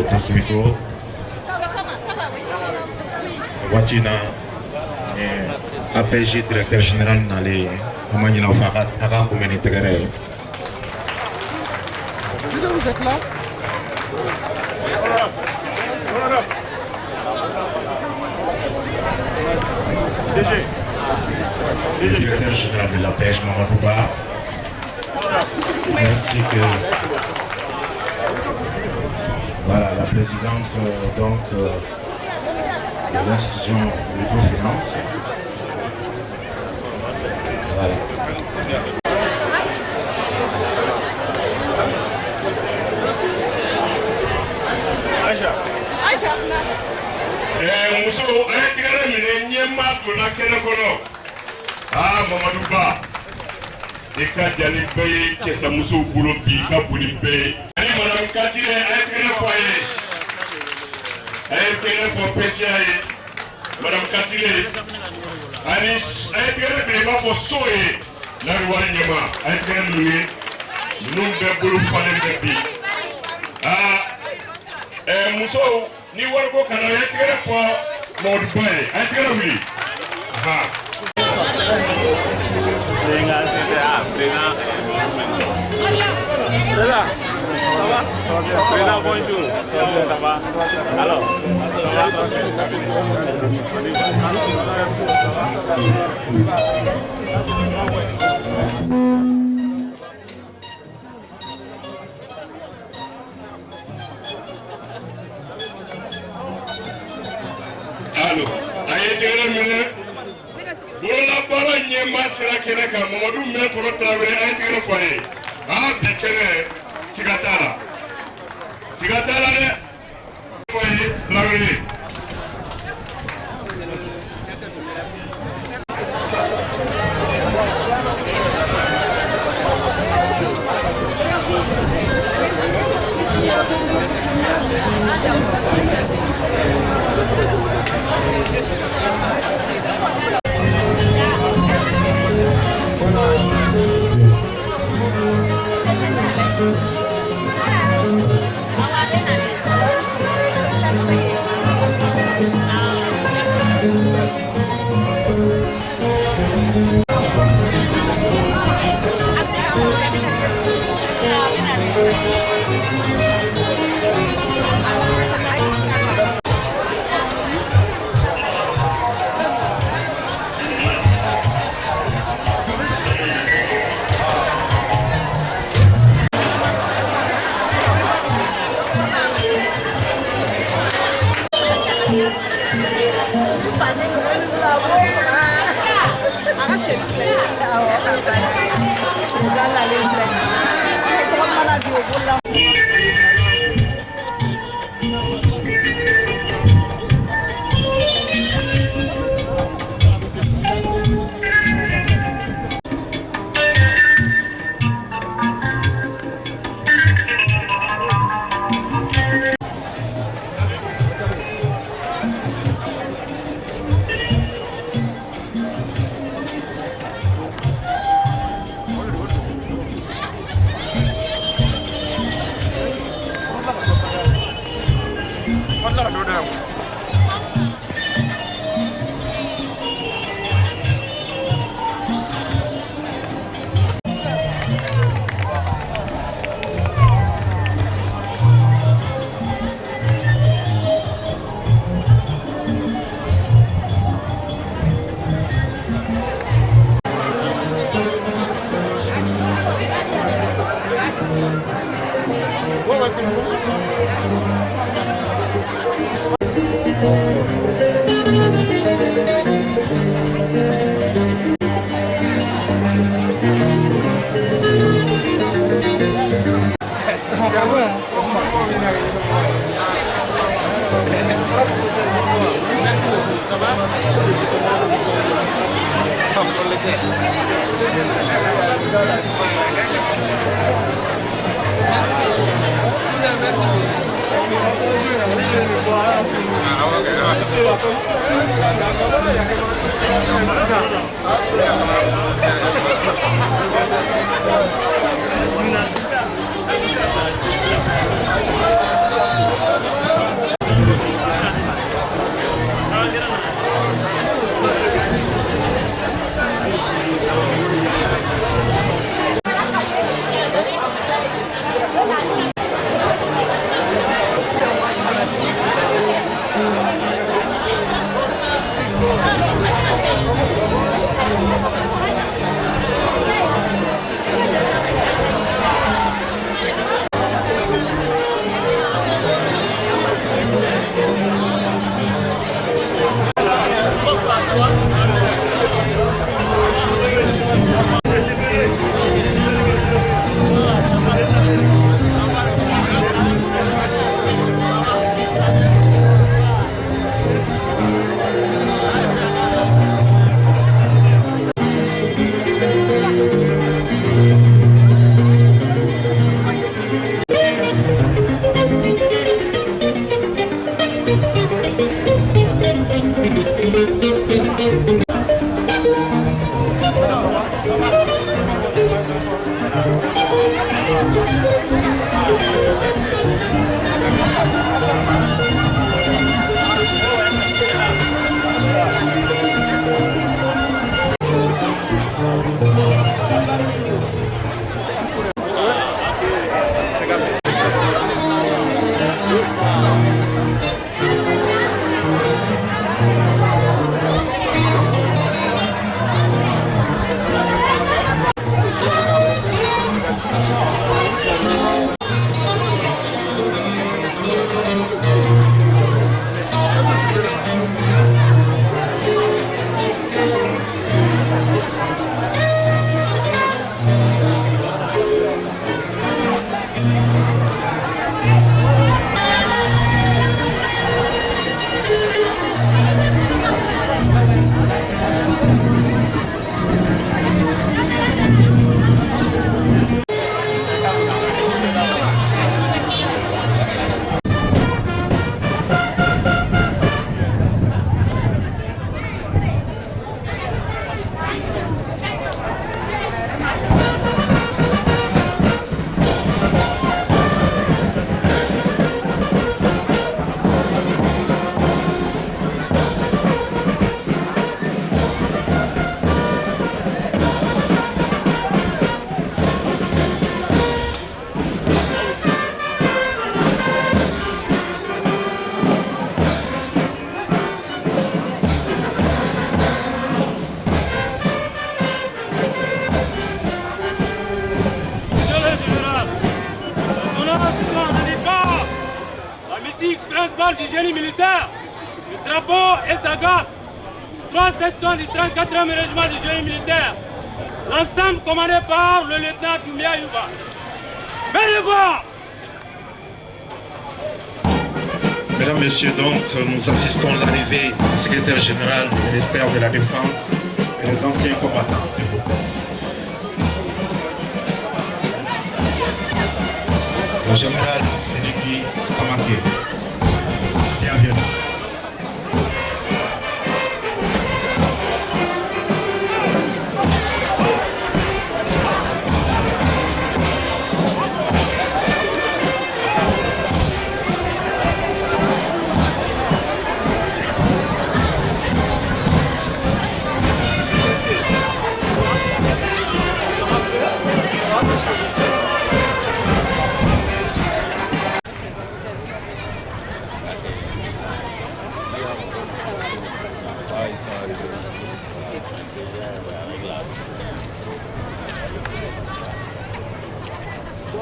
Taswiko Watina APG directeur général Nale Amanina Fakat Aka Koumeni Tegere. Vous êtes là? Le directeur général de la pêche Mamadou Ba. Ainsi que voilà, la présidente de l'institution de microfinance. Voilà. Aïcha. Muso, tigare mine nyema kuna kene kono. Ah, Mamadou Ba. Eka jani beye kesa muso bulo bi ka buni beye. Ani madame Katile tigare foye. Tigare fo PCA. Madame Katile. Ani tigare beye ma fo soye. La ruwari nyema. Tigare mine. Numbe bulu fane bebi. Ah, muso ni warko kana tigare fo Mamadou Ba. Tigare wuli. Ha. Président, bonjour. Ça va? Alors, Allô, ayetele mine. Bola bara nyema sira kene ka Mamadou men ko Traoré ayetele foye. Ah, bikene sigatala. Sigatala de foye Traoré. du génie militaire, le drapeau et sa garde, 3 sections du 34e régiment du génie militaire, l'ensemble commandé par le lieutenant Doumbia Yuba. Venez voir! Mesdames, Messieurs, donc, nous assistons à l'arrivée du secrétaire général du ministère de la Défense et des anciens combattants, s'il vous plaît. Le général Sédiki Samaké. Bienvenue.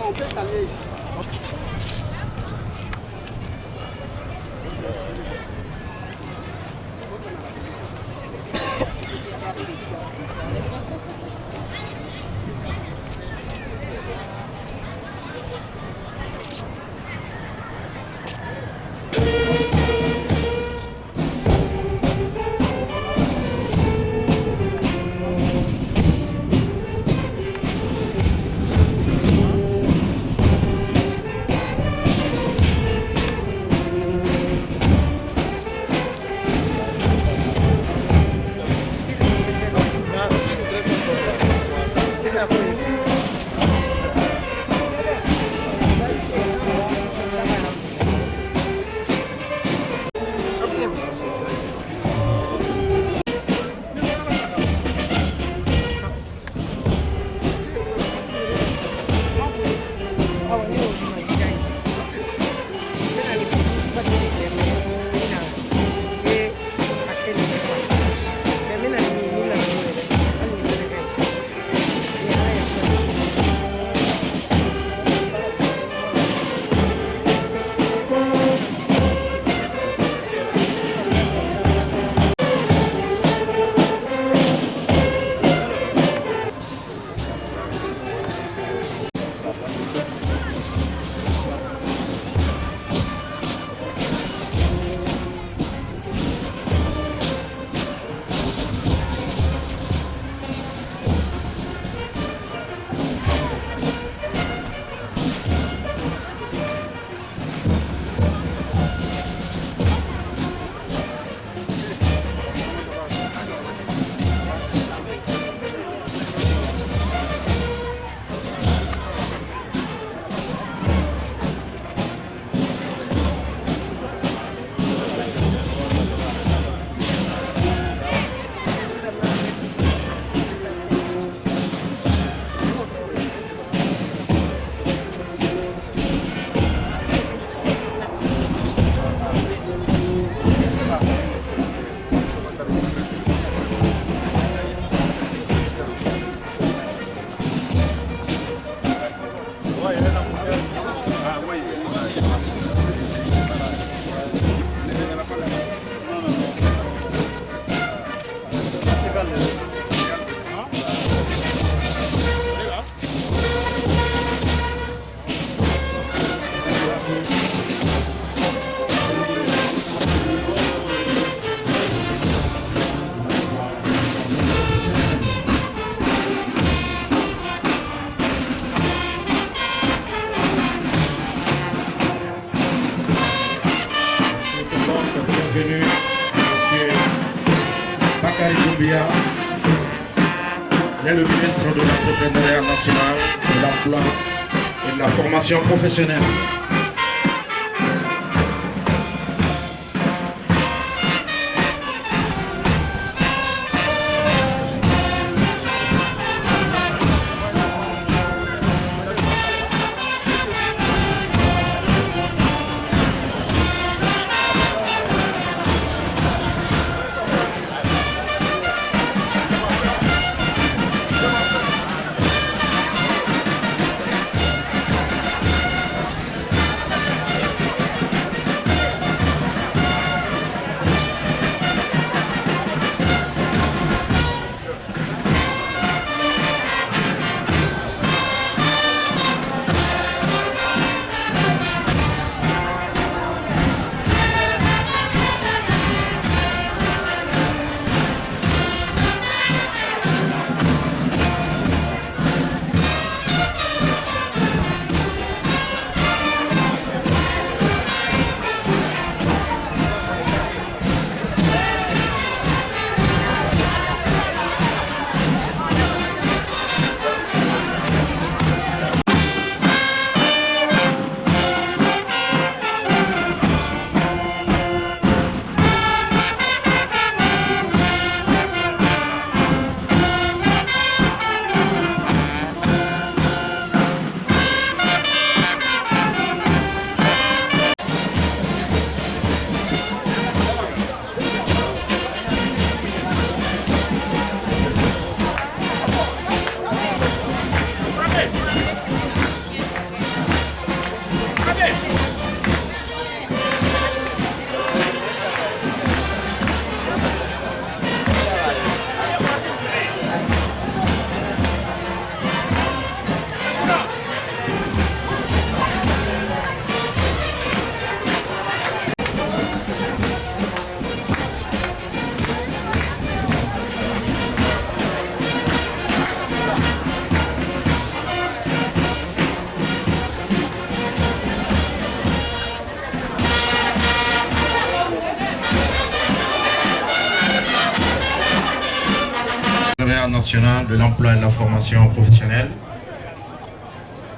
On peut saluer ici. Doumbia, il est le ministre de l'Entrepreneuriat national, de l'Emploi et de la formation professionnelle. National de l'emploi et de la formation professionnelle,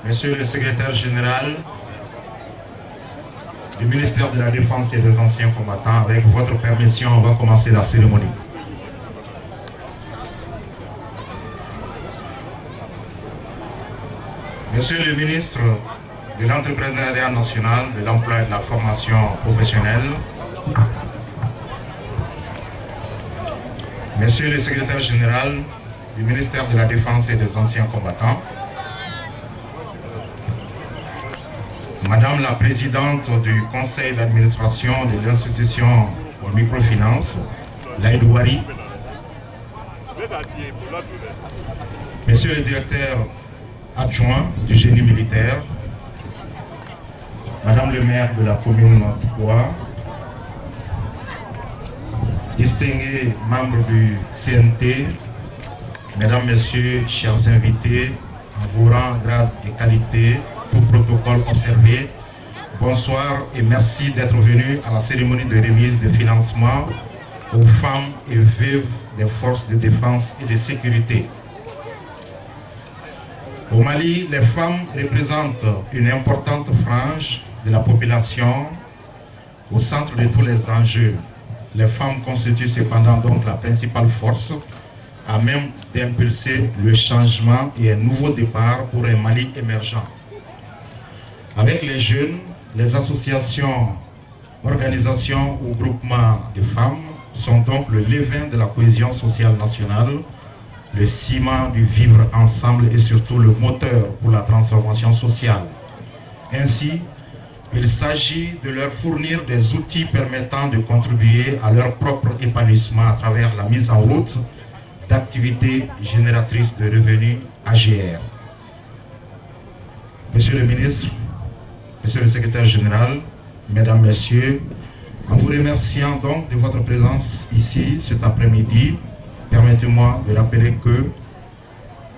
Monsieur le secrétaire général du ministère de la Défense et des Anciens Combattants, avec votre permission, on va commencer la cérémonie. Monsieur le ministre de l'Entrepreneuriat national, de l'emploi et de la formation professionnelle, Monsieur le secrétaire général du ministère de la Défense et des Anciens Combattants, Madame la présidente du conseil d'administration de l'institution de microfinance, Laïdouari, Monsieur le directeur adjoint du génie militaire, Madame le maire de la commune 3, distingués membres du CNT, Mesdames, Messieurs, chers invités, en vos rangs, grades et qualités, tout protocole observé, bonsoir et merci d'être venus à la cérémonie de remise de financement aux femmes et veuves des forces de défense et de sécurité. Au Mali, les femmes représentent une importante frange de la population au centre de tous les enjeux. Les femmes constituent cependant donc la principale force à même d'impulser le changement et un nouveau départ pour un Mali émergent. Avec les jeunes, les associations, organisations ou groupements de femmes sont donc le levain de la cohésion sociale nationale, le ciment du vivre ensemble et surtout le moteur pour la transformation sociale. Ainsi, il s'agit de leur fournir des outils permettant de contribuer à leur propre épanouissement à travers la mise en route d'activités génératrices de revenus AGR. Monsieur le ministre, Monsieur le secrétaire général, Mesdames, Messieurs, en vous remerciant donc de votre présence ici cet après-midi, permettez-moi de rappeler que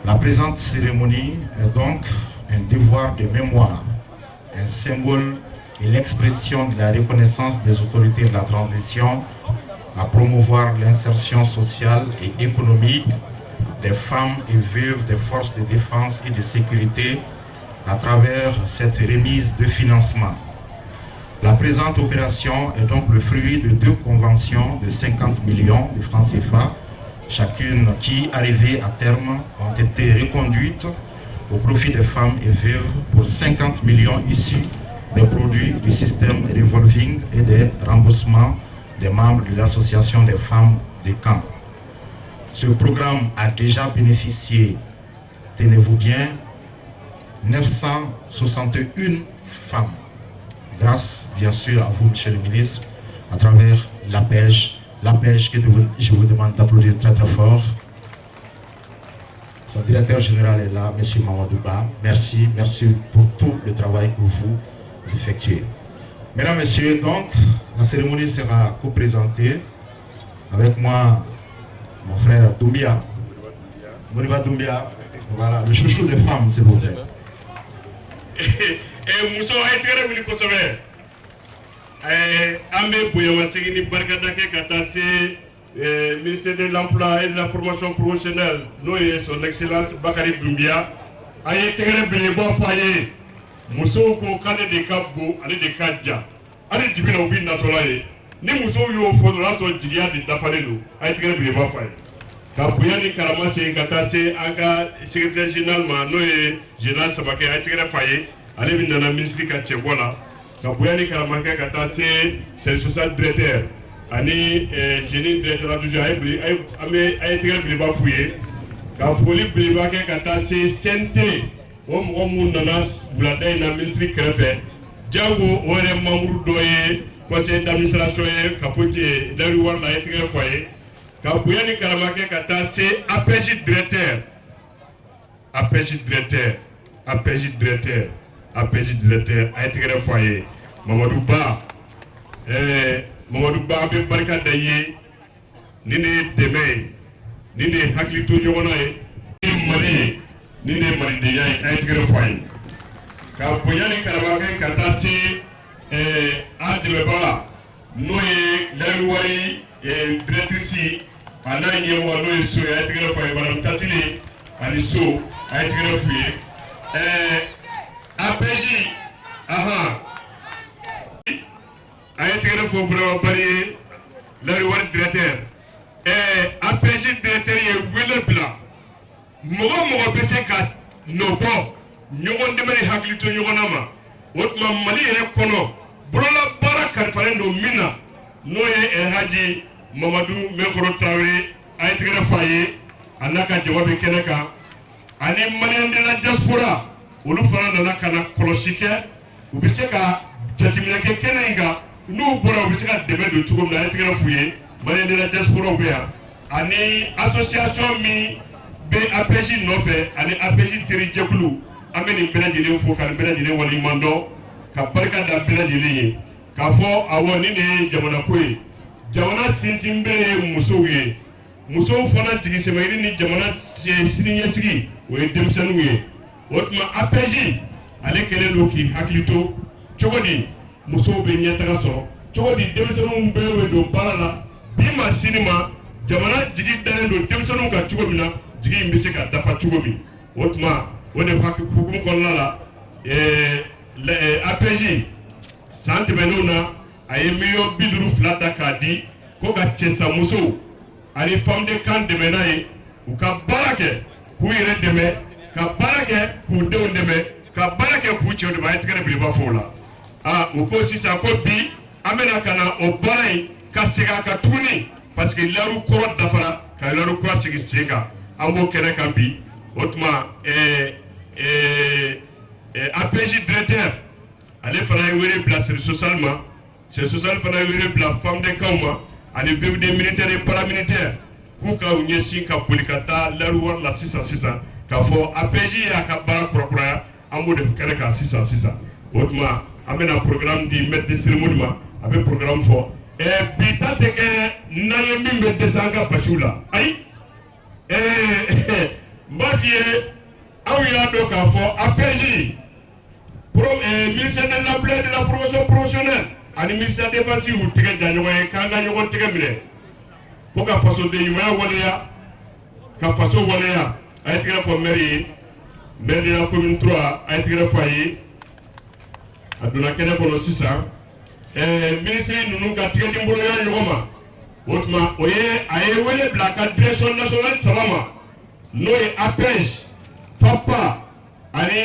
la présente cérémonie est donc un devoir de mémoire, un symbole et l'expression de la reconnaissance des autorités de la transition à promouvoir l'insertion sociale et économique des femmes et veuves des forces de défense et de sécurité à travers cette remise de financement. La présente opération est donc le fruit de 2 conventions de 50 millions de francs CFA, chacune qui, arrivée à terme, ont été reconduites au profit des femmes et veuves pour 50 millions issus des produits du système revolving et des remboursements des membres de l'association des femmes des camps. Ce programme a déjà bénéficié, tenez-vous bien, 961 femmes, grâce bien sûr à vous, monsieur le ministre, à travers l'APEJ que je vous demande d'applaudir très très fort. Son directeur général est là, monsieur Mamadou Ba. Merci pour tout le travail que vous effectuez. Mesdames, messieurs, donc, la cérémonie sera co-présentée avec moi, mon frère Doumbia, Moriba Doumbia, voilà, le chouchou des femmes, s'il vous plaît. Et Mousso a été très venu consommer. Ambe Bouyama Segini Bargadake Katase, ministre de l'Emploi et de la Formation professionnelle, nous et son Excellence Bakari Doumbia, a été très venu voir foyer. Mousso ko kane de Kabou, allez de Kadja, allez du Bino Bin Natolaye. Ni Mousso yo fondra son Jigia de Dafanelo, a été très venu voir foyer. Kabouyani Karamase Katase, Anga, secrétaire général, nous et général Sabake, a été très foyer, allez venir dans la ministre Katchebola. Kabouyani Karamake Katase, c'est le social directeur. Ani génie directeur du jeu, a été très venu voir foyer. Kafouli Blibake Katase, Sente. Om nanas bulada na ministre krefe jango ore membre doye conseil d'administration ka foti dari wala etre foyer ka buyani karamake kata c'est APJ directeur a etre foyer Mamadou Ba be barka daye nini deme nini haklito nyona mari ni ne mari de yaay ay tigre foy ka boyani karamake kata si adbe ba noy leru wari directrice ana nyemo noy so ay tigre foy madame Tatili ani so ay tigre foy APJ aha ay tigre foy bro bari leru wari directeur APJ directeur ye wele bla mogo bese ka nobo nyogon demari haklito nyogonama wotma mali re kono brola bara karfalendo mina noye haji Mamadou Mekoro Traoré ay tigre faye anaka jawabe kenaka ani mali de la diaspora wolu faranda nakana kolosike ubise ka jatimileke kenenga no bora ubise ka deme do tugo na ay tigre fuye mali de la diaspora ubea ani association mi be APJ nofe ani APJ teri jekulu ameni belajele fo kan belajele wali mando ka barka da belajele ka fo awoni ne jamana koy jamana sinsin be muso fana tigi semeri ni jamana sininya sigi o demsanu ye otma APJ ale kele loki haklito chogodi muso be nyata so chogodi demsanu be we do balala bima sinima jamana jigi dane do demsanu ka chogomina jigi mbise ka dafa chugomi otma wone fakki hukum kollala APJ sante benuna ay million bidru flata kadi ko ga chesa muso ani famde kan de menaye u ka barake ku yere deme ka barake ku de deme ka barake ku chewde ba etkere bi ba fola u ko sisa ko bi amena kana o baray ka sega ka tuni parce que laru koro dafara ka laru ko sigi sega ambo kene kan bi otma APJ directeur ale fana wéré place socialement c'est social fana wéré la femme de kauma ani veuve des militaires et paramilitaires ku ka unyesi ka polikata laruwar la 600 ka fo APJ ya ka bara kurokura ambo de kene ka 600 otma amena programme di maître de cérémonie ma avec programme fo bitate ke naye mimbe desanga bashula ay mbafie aw ya do ka fo APJ ministère de l'Emploi et de la Formation professionnelle ani ministère défensif ou tege janyoy kanga nyogon tege mine pour ka faso de ɲumanya waleya ka faso waleya a ye tigɛrɛ fɔ maire ye maire de la commune 3 a ye tigɛrɛ fɔ a ye a donna kɛnɛ kɔnɔ sisan ministre ninnu ka tigɛdi boloya ɲɔgɔn ma o tuma o ye a ye wele bila a ka direction nationale 3 ma n'o ye APEJ FAPA ani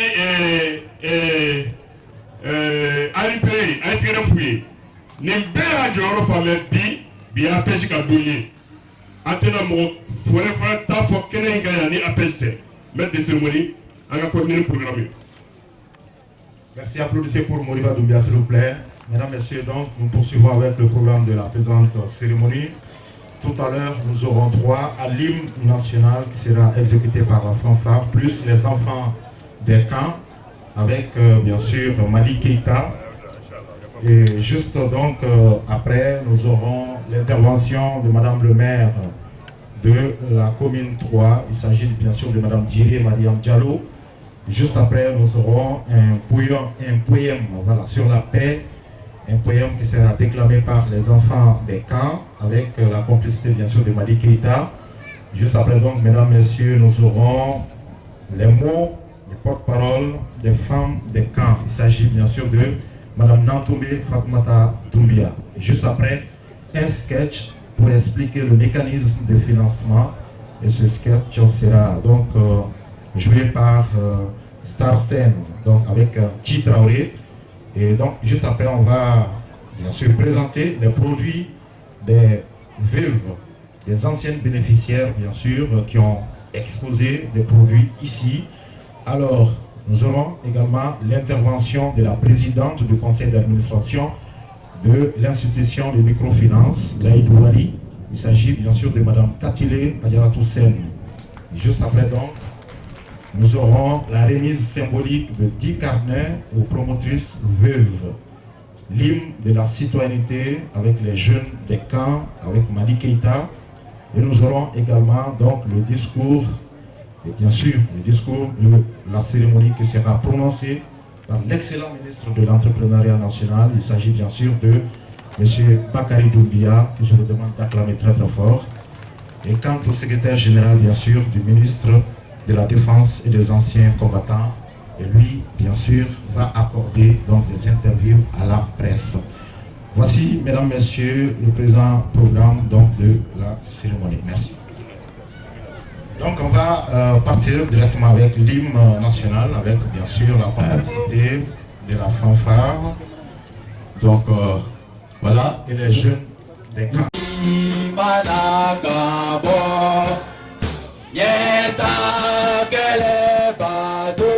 ANPE a ye tigɛrɛ f'u ye nin bɛɛ y'a jɔyɔrɔ fa mɛ bi APEJ ka don ye an tɛna mɔgɔ wɛrɛ fana t'a fɔ kɛnɛ in kan yan ni APEJ tɛ maître de cérémonie an ka continuer programme. Merci, applaudissez pour Moriba Doumbia s'il vous plaît. Mesdames, Messieurs, donc nous poursuivons avec le programme de la présente cérémonie. Tout à l'heure, nous aurons droit à l'hymne national qui sera exécuté par la fanfare, plus les enfants des camps, avec bien sûr Mali Keïta. Et juste donc après, nous aurons l'intervention de Madame le maire de la commune 3. Il s'agit bien sûr de Madame Djiri Mariam Diallo. Juste après, nous aurons un poème voilà, sur la paix, un poème qui sera déclamé par les enfants des camps, avec la complicité bien sûr de Mali Keïta. Juste après donc, mesdames, messieurs, nous aurons les mots, les porte-paroles des femmes des camps. Il s'agit bien sûr de Madame Nantoumbe Fatoumata Doumbia. Juste après, un sketch pour expliquer le mécanisme de financement. Et ce sketch sera donc joué par Starsten, donc avec Chi Traoré. Et donc, juste après, on va bien sûr présenter les produits des veuves, des anciennes bénéficiaires, bien sûr, qui ont exposé des produits ici. Alors, nous aurons également l'intervention de la présidente du conseil d'administration de l'institution de microfinance, l'Aïdou Wali. Il s'agit bien sûr de Madame Katile Adjaratou Sen. Juste après, donc, nous aurons la remise symbolique de 10 carnets aux promotrices veuves, l'hymne de la citoyenneté avec les jeunes des camps, avec Mali Keïta. Et nous aurons également donc le discours, et bien sûr le discours de la cérémonie qui sera prononcé par l'excellent ministre de l'entrepreneuriat national. Il s'agit bien sûr de M. Bakary Doumbia, que je vous demande d'acclamer très très fort. Et quant au secrétaire général bien sûr du ministre de la Défense et des anciens combattants, et lui, bien sûr, va accorder donc des interviews à la presse. Voici, mesdames, messieurs, le présent programme donc de la cérémonie. Merci. Donc, on va partir directement avec l'hymne national, avec bien sûr la complicité de la fanfare. Donc, voilà, et les jeunes des camps. Yeta kele bado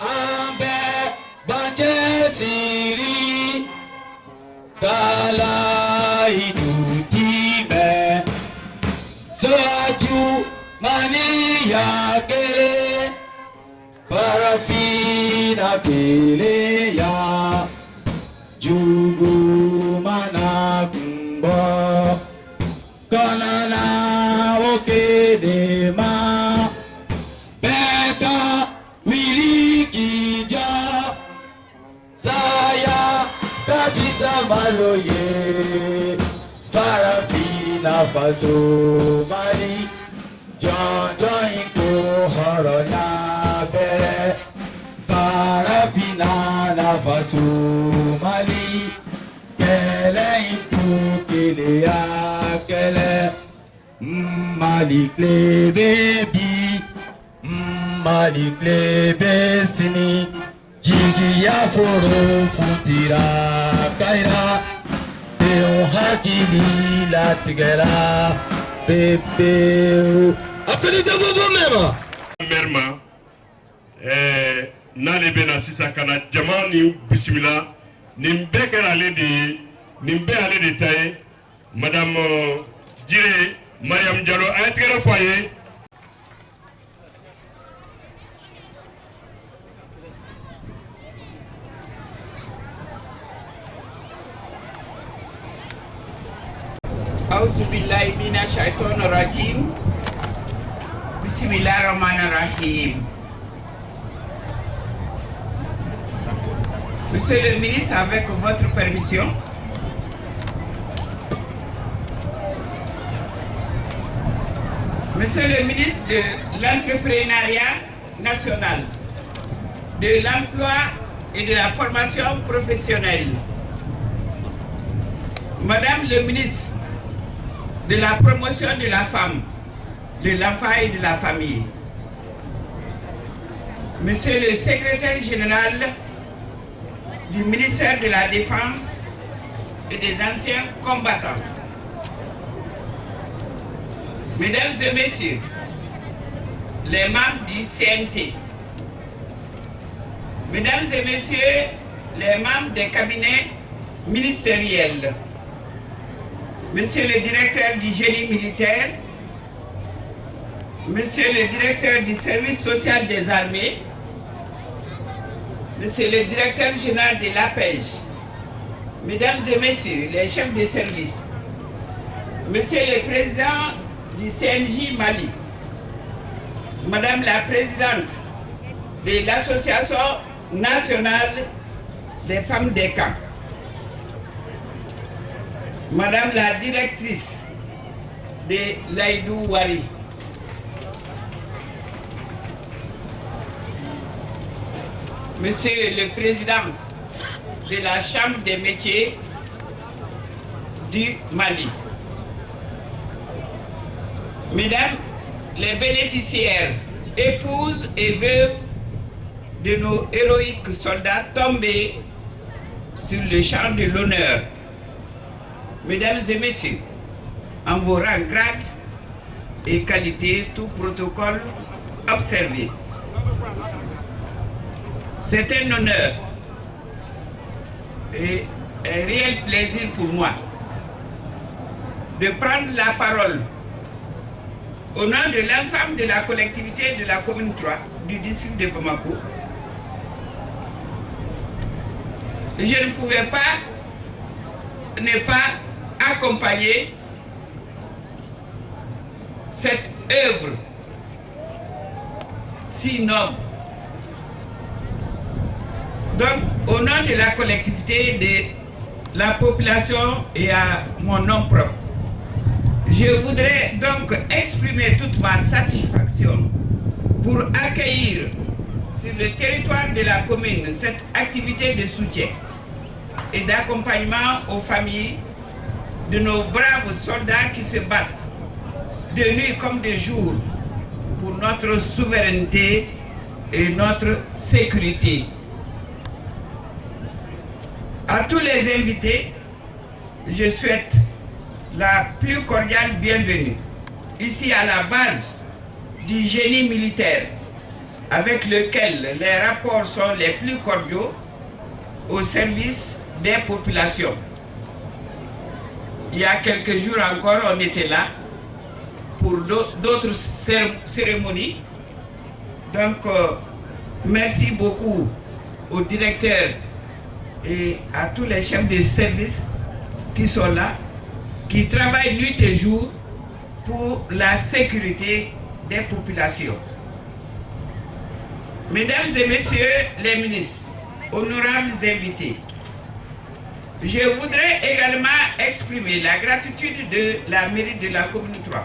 ambe banche siri dala idutibe soju mani ya kele parafina kele ya jugu mana kumbo kanana Kedema Beka Wilikija Saya Katisa Maloye Farafina Faso Mali John Inko Horona Bere Farafina Nafaso Mali Kele Inko Kelea Kele Malik le baby, Malik le besini, Jigi ya foro futira kaira, Deon hakili la tigera, bébé. Applaudissez-vous vous-même. Merma, Nale bena sisa kana jama ni bisimila, nimbe kera ale de taye, Madame Djiri Mariam Diallo a été foyer. Auzu billahi minash shaitonir rajim. Bismillahir rahmanir rahim. Monsieur le ministre, avec votre permission, Monsieur le ministre de l'Entrepreneuriat national, de l'Emploi et de la formation professionnelle, Madame le ministre de la promotion de la femme, de l'enfant et de la famille, Monsieur le secrétaire général du ministère de la Défense et des anciens combattants, Mesdames et Messieurs, les membres du CNT, Mesdames et Messieurs, les membres des cabinets ministériels, Monsieur le directeur du génie militaire, Monsieur le directeur du service social des armées, Monsieur le directeur général de l'APEJ, Mesdames et Messieurs, les chefs de service, Monsieur le président du CNJ Mali, Madame la présidente de l'Association nationale des femmes des camps, Madame la directrice de l'Aïdou Wari, Monsieur le président de la Chambre des métiers du Mali, Mesdames les bénéficiaires, épouses et veuves de nos héroïques soldats tombés sur le champ de l'honneur, Mesdames et Messieurs, en vos rangs, grades et qualités, tout protocole observé. C'est un honneur et un réel plaisir pour moi de prendre la parole au nom de l'ensemble de la collectivité de la commune 3 du district de Bamako. Je ne pouvais pas ne pas accompagner cette œuvre si noble. Donc, au nom de la collectivité, de la population et à mon nom propre, je voudrais donc exprimer toute ma satisfaction pour accueillir sur le territoire de la commune cette activité de soutien et d'accompagnement aux familles de nos braves soldats qui se battent de nuit comme de jour pour notre souveraineté et notre sécurité. À tous les invités, je souhaite la plus cordiale bienvenue ici à la base du génie militaire avec lequel les rapports sont les plus cordiaux au service des populations. Il y a quelques jours encore, on était là pour d'autres cérémonies. Donc, merci beaucoup au directeur et à tous les chefs de service qui sont là, qui travaillent nuit et jour pour la sécurité des populations. Mesdames et Messieurs les ministres, honorables invités, je voudrais également exprimer la gratitude de la mairie de la commune 3,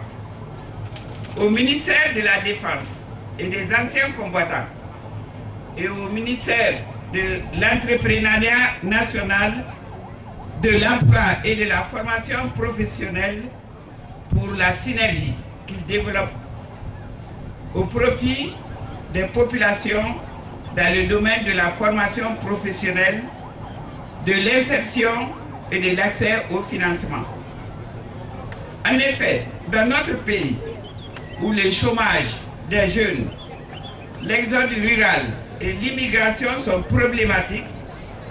au ministère de la Défense et des anciens combattants et au ministère de l'Entrepreneuriat national, de l'emploi et de la formation professionnelle pour la synergie qu'ils développent au profit des populations dans le domaine de la formation professionnelle, de l'insertion et de l'accès au financement. En effet, dans notre pays, où le chômage des jeunes, l'exode rural et l'immigration sont problématiques,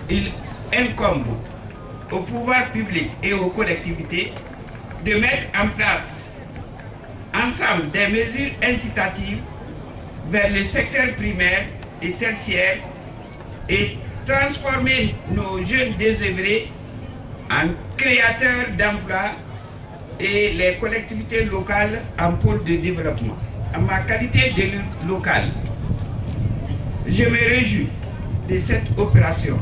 il incombe au pouvoir public et aux collectivités de mettre en place ensemble des mesures incitatives vers le secteur primaire et tertiaire et transformer nos jeunes désœuvrés en créateurs d'emplois et les collectivités locales en pôle de développement. En ma qualité d'élu local, je me réjouis de cette opération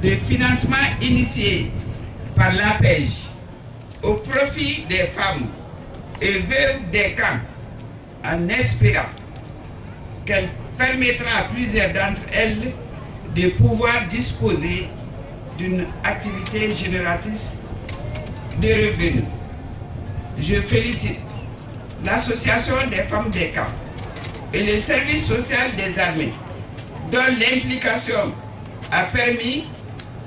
de financement initiée par l'APEJ au profit des femmes et veuves des camps en espérant qu'elle permettra à plusieurs d'entre elles de pouvoir disposer d'une activité génératrice de revenus. Je félicite l'Association des femmes des camps et le service social des armées, dont l'implication a permis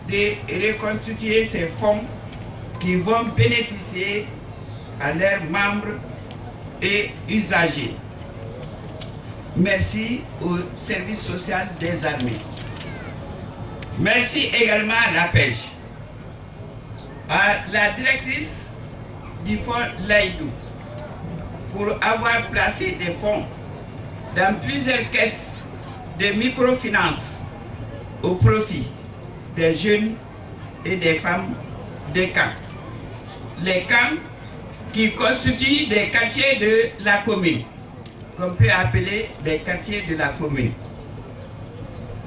de reconstituer ces fonds qui vont bénéficier à leurs membres et usagers. Merci au service social des armées. Merci également à la pêche, à la directrice du fonds Laïdou pour avoir placé des fonds dans plusieurs caisses de microfinance au profit des jeunes et des femmes des camps. Les camps qui constituent des quartiers de la commune, qu'on peut appeler des quartiers de la commune.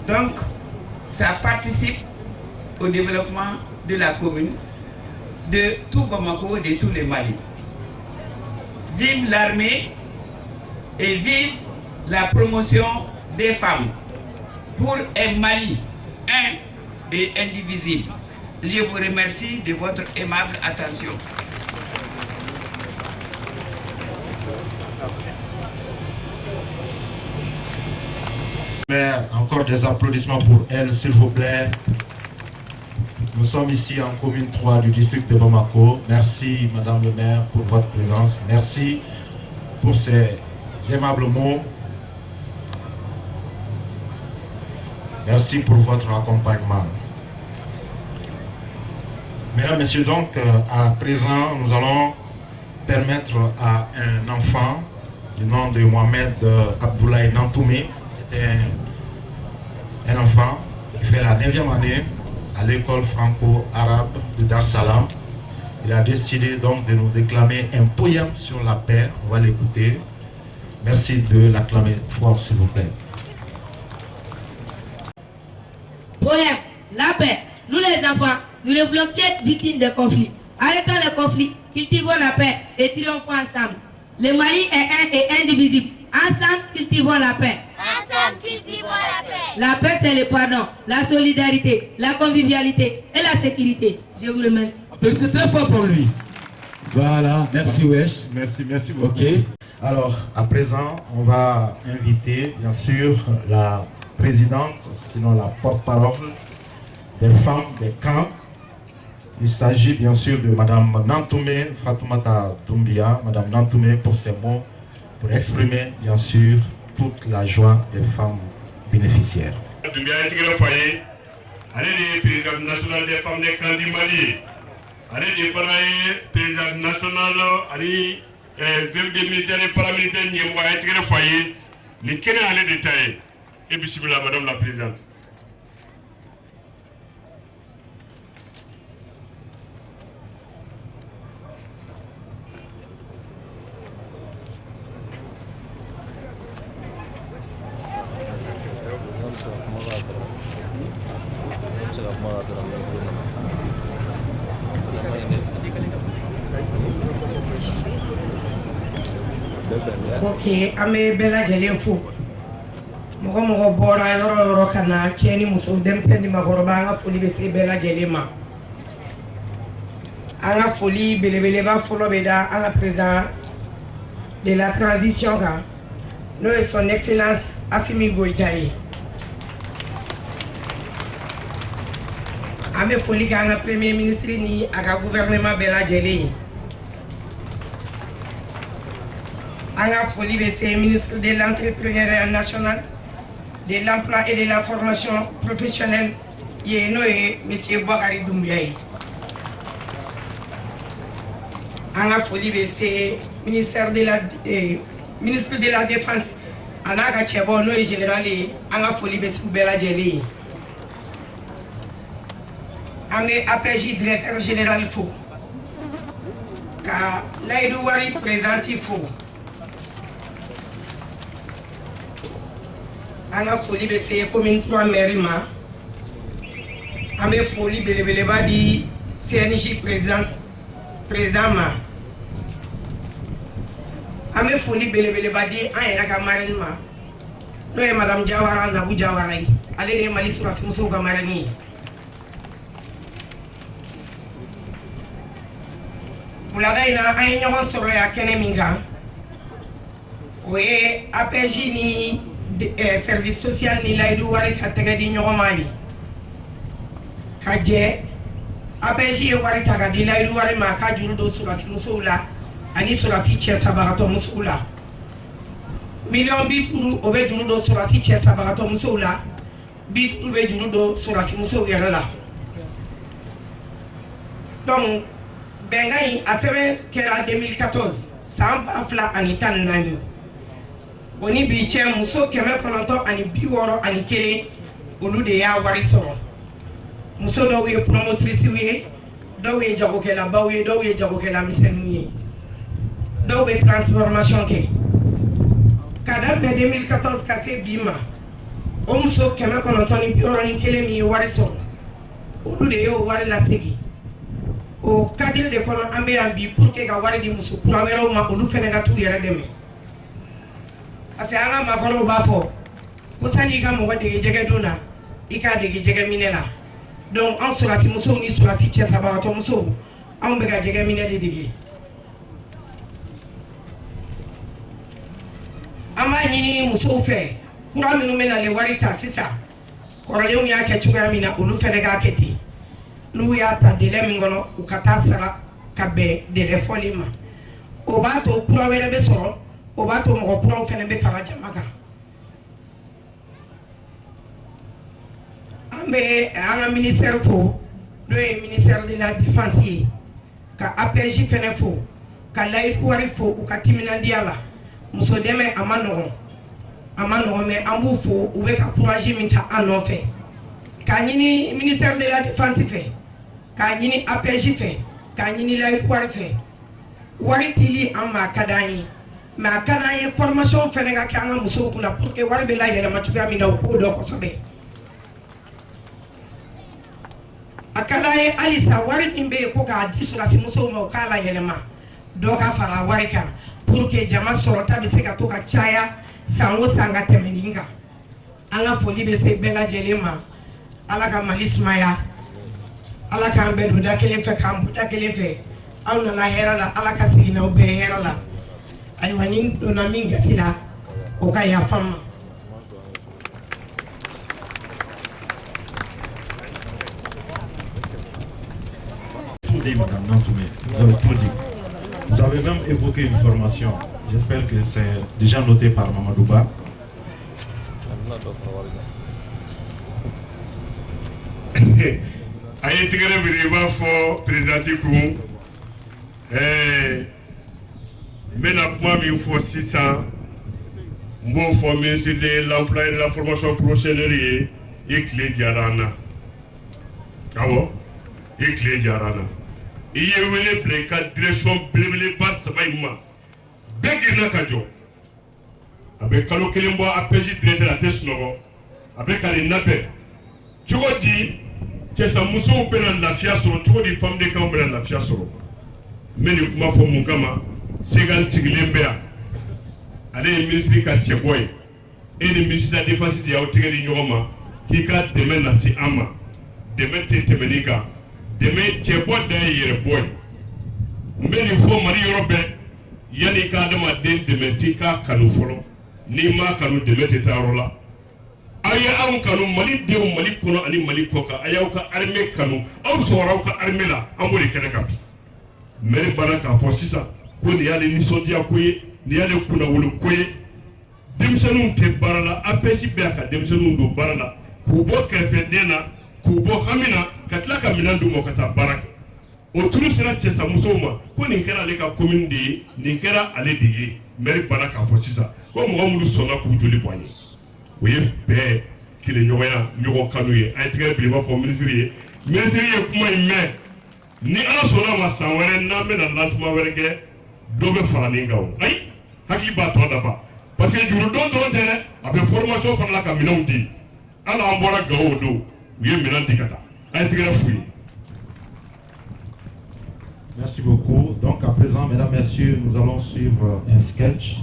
Donc, ça participe au développement de la commune, de tout Bamako et de tout le Mali. Vive l'armée et vive la promotion des femmes pour un Mali un et indivisible. Je vous remercie de votre aimable attention. Encore des applaudissements pour elle, s'il vous plaît. Nous sommes ici en commune 3 du district de Bamako. Merci, Madame le maire, pour votre présence. Merci pour ces aimables mots. Merci pour votre accompagnement. Mesdames, Messieurs, donc, à présent, nous allons permettre à un enfant du nom de Mohamed Abdoulaye Nantoumé, c'était un enfant qui fait la 9e année à l'école franco-arabe de Dar Salam. Il a décidé donc de nous déclamer un poème sur la paix. On va l'écouter. Merci de l'acclamer fort, s'il vous plaît. Poème, la paix. Nous les enfants, nous ne voulons plus être victimes des conflits. Arrêtons les conflits, cultivons la paix et triomphons ensemble. Le Mali est un et indivisible. Ensemble, cultivons la paix. Ensemble, cultivons la paix. La paix, c'est le pardon, la solidarité, la convivialité et la sécurité. Je vous remercie. C'est très fort pour lui. Voilà, merci Wesh. Merci beaucoup. Ok. Alors, à présent, on va inviter, bien sûr, la présidente, sinon la porte-parole des femmes des camps. Il s'agit bien sûr de Madame Nantoumé, Fatoumata Doumbia, Madame Nantoumé pour ces mots, pour exprimer bien sûr toute la joie des femmes bénéficiaires. Doumbia est le foyer, elle est le président national des femmes des camps du Mali. Elle est le président national, elle est le militaire et paramilitaire, elle est le foyer. Mais quel est le détail? Et bismillah, Madame la Présidente. Ok, ame bela jalen fo. Mogo bora yoro kana cheni muso demsendi magoroba anga foli be se bela jelema. Anga foli belebele ba folo beda anga président de la transition ka. No est son excellence Assimi Goïtaï. Ame foli ka anga premier ministre ni aga gouvernement bela jeli. Anga foli be se ministre de l'entrepreneuriat national, de l'emploi et de la formation professionnelle, Yénoé, M. Boakari Doumbia. Anga foli be se ministre de la défense, Anaka Chebo, no général, Anga foli be se Bela Djeli. Anga APJ directeur général Fou. Ka Laïdou Wali présente Fou. Anga foli be se commune 3 mairie ma. Ame foli belebele ba di CNJ président ma. an bɛ foli belebeleba di an yɛrɛ ka marraine ma n'o ye madame Jawara Nabu Jawara ye ale de ye Mali sɔrɔsi musow ka marraine ye. Wulada in na an ye ɲɔgɔn sɔrɔ yan kɛnɛ min kan o ye APJ ni service social ni layidu wari ka tɛgɛ di ɲɔgɔn ma ye ka jɛ APJ ye wari ta ka di layidu wari ma ka juru don sɔrɔsi musow la ani sɔrɔsi cɛ sabagatɔ musow la miliyɔn 50 o bɛ juru don sɔrɔsi cɛ sabagatɔ musow la 50 bɛ juru don sɔrɔsi musow yɛrɛ la. Donc bɛnkan in a sɛbɛn kɛra 2014 san 2014 o ni bi cɛ muso 961 olu de y'a wari sɔrɔ. Muso dɔw ye promotrices ye dɔw ye jagokɛlabaw ye dɔw ye jagokɛlamisɛnninw ye dɔw bɛ transformation kɛ ka daminɛ 2014 ka se bi ma o muso 961 min ye wari sɔrɔ olu de y'o wari lasegin. O cadre de kɔnɔ an bɛ yan bi pour que ka wari di muso kura wɛrɛw ma olu fɛnɛ ka t'u yɛrɛ dɛmɛ parce que an ka maakɔrɔw b'a fɔ ko sani i ka mɔgɔ dege jɛgɛ dun na i k'a dege jɛgɛ minɛ la. Donc an sɔrɔsi musow ni sɔrɔsi cɛ sabagatɔ musow anw bɛ ka jɛgɛ minɛ de dege. An b'a ɲini musow fɛ kura minnu bɛ nalen wari ta sisan kɔrɔlenw y'a kɛ cogoya min na olu fɛnɛ k'a kɛ ten. N'u y'a ta délai min kɔnɔ u ka taa sara ka bɛn délai fɔli ma o b'a to kura wɛrɛ bɛ sɔrɔ o b'a to mɔgɔ kuraw fɛnɛ bɛ fara jama kan. An bɛ an ka ministère fo n'o ye ministère de la défense ye ka APJ fɛnɛ fo ka layidu wari fo u ka timinandiya la muso dɛmɛ a ma nɔgɔn mais an b'u fo u bɛ ka courage min ta an nɔfɛ k'a ɲini ministère de la défense fɛ k'a ɲini APJ fɛ k'a ɲini layidu wari fɛ wari dili an ma a ka d'an ye mais a ka d'an ye formation fɛnɛ ka kɛ an ka musow kunna pour que wari bɛ layɛlɛma cogoya min na u k'o dɔn kosɛbɛ. A ka d'an ye halisa wari min bɛ yen ko k'a di sɔrɔsi musow ma u k'a layɛlɛma dɔ ka fara wari kan pour que jama sɔrɔta bɛ se ka to ka caya san o san ka tɛmɛ nin kan. An ka foli bɛ se bɛɛ lajɛlen ma. Ala ka Mali sumaya Ala k'an bɛɛ don da kelen fɛ k'an bɔ da kelen fɛ aw nana hɛrɛ la Ala ka segin n'aw bɛɛ hɛrɛ la ayiwa ni donna min gasi la o ka yafa n ma. Tout dit, madame Nantoumé, vous avez tout dit. Vous avez même évoqué une formation. J'espère que c'est déjà noté par Mamadou Ba. A ye tigɛrɛ minɛ i b'a fɔ présidente kun n bɛna kuma min fɔ sisan n b'o fɔ ministre de l'emploi et de la formation professionnelle ye i tile diyara an na awɔ i tile diyara an na i ye wele bila i ka direction belebeleba 3 in ma bɛɛ girinna ka jɔ a bɛ kalo 1 bɔ APJ directeur a tɛ sunɔgɔ a bɛ ka nin labɛn cogo di cɛsa musow bɛna lafiya sɔrɔ cogo di femme de camp bɛna lafiya sɔrɔ n bɛ nin kuma fɔ mun kama Segal sigilen bɛ yan ale ye ministre ka cɛbɔ ye e ni ministre de la défense de y'aw tɛgɛ di ɲɔgɔn ma k'i ka dɛmɛ lase an ma dɛmɛ tɛ tɛmɛni kan dɛmɛ cɛbɔ dan ye yɛrɛ bɔ ye n bɛ nin fɔ Mali yɔrɔ bɛɛ yanni ka adamaden dɛmɛ f'i k'a kanu fɔlɔ n'i m'a kanu dɛmɛ tɛ taa yɔrɔ la. Aw ye anw kanu Mali denw Mali kɔnɔ ani Mali kɔ kan a y'aw ka armée kanu aw sɔrɔ aw ka armée la an b'o de kɛnɛ kan bi maire banna k'a fɔ sisan ko nin y'ale nisɔndiya ko ye nin y'ale kunnawolo ko ye denmisɛnninw tɛ baara la APS bɛ yan ka denmisɛnninw don baara la k'u bɔ kɛrɛfɛden na k'u bɔ hami na ka tila ka minɛn d'u ma ka taa baara kɛ o tulu sera cɛsa musow ma ko nin kɛra ale ka commune de ye nin kɛra ale de ye maire banna k'a fɔ sisan ko mɔgɔ minnu sɔnna k'u joli bɔ an ye. O ye bɛɛ kelenɲɔgɔnya ɲɔgɔn kanu ye a ye tigɛ beleba fɔ ministre ye kuma in mɛn ni Ala sɔnna ma san wɛrɛ n'an bɛna lancement wɛrɛ kɛ dɔ bɛ fara nin kan o ayi hakili b'a tɔ dafa parce que juru don dɔrɔn tɛ dɛ a bɛ formation fana la ka minɛnw di hali an bɔra Gawo o don u ye minɛn di ka taa a ye tigɛ f'u ye. Merci beaucoup. Donc à présent, mesdames, messieurs, nous allons suivre un sketch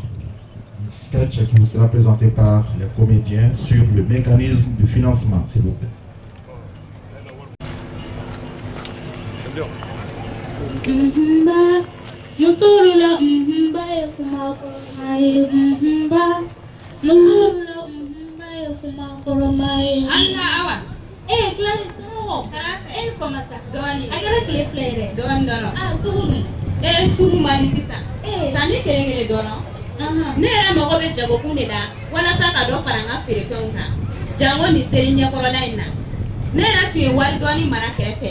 qui vous sera présenté par les comédiens sur le mécanisme du financement, s'il vous plaît. Eh, Clarisse, non. Eh, comment ça? Doni. Agora que les fleurs. Don, non. Ah, sourou. Eh, sourou malisi ça. Eh, ça n'est que les donnants. Ne yɛrɛ mago bɛ jagokun de la walasa ka dɔ fara n ka feerefɛnw kan jango nin seli ɲɛkɔrɔla in na ne yɛrɛ tun ye wari dɔɔni mara kɛrɛfɛ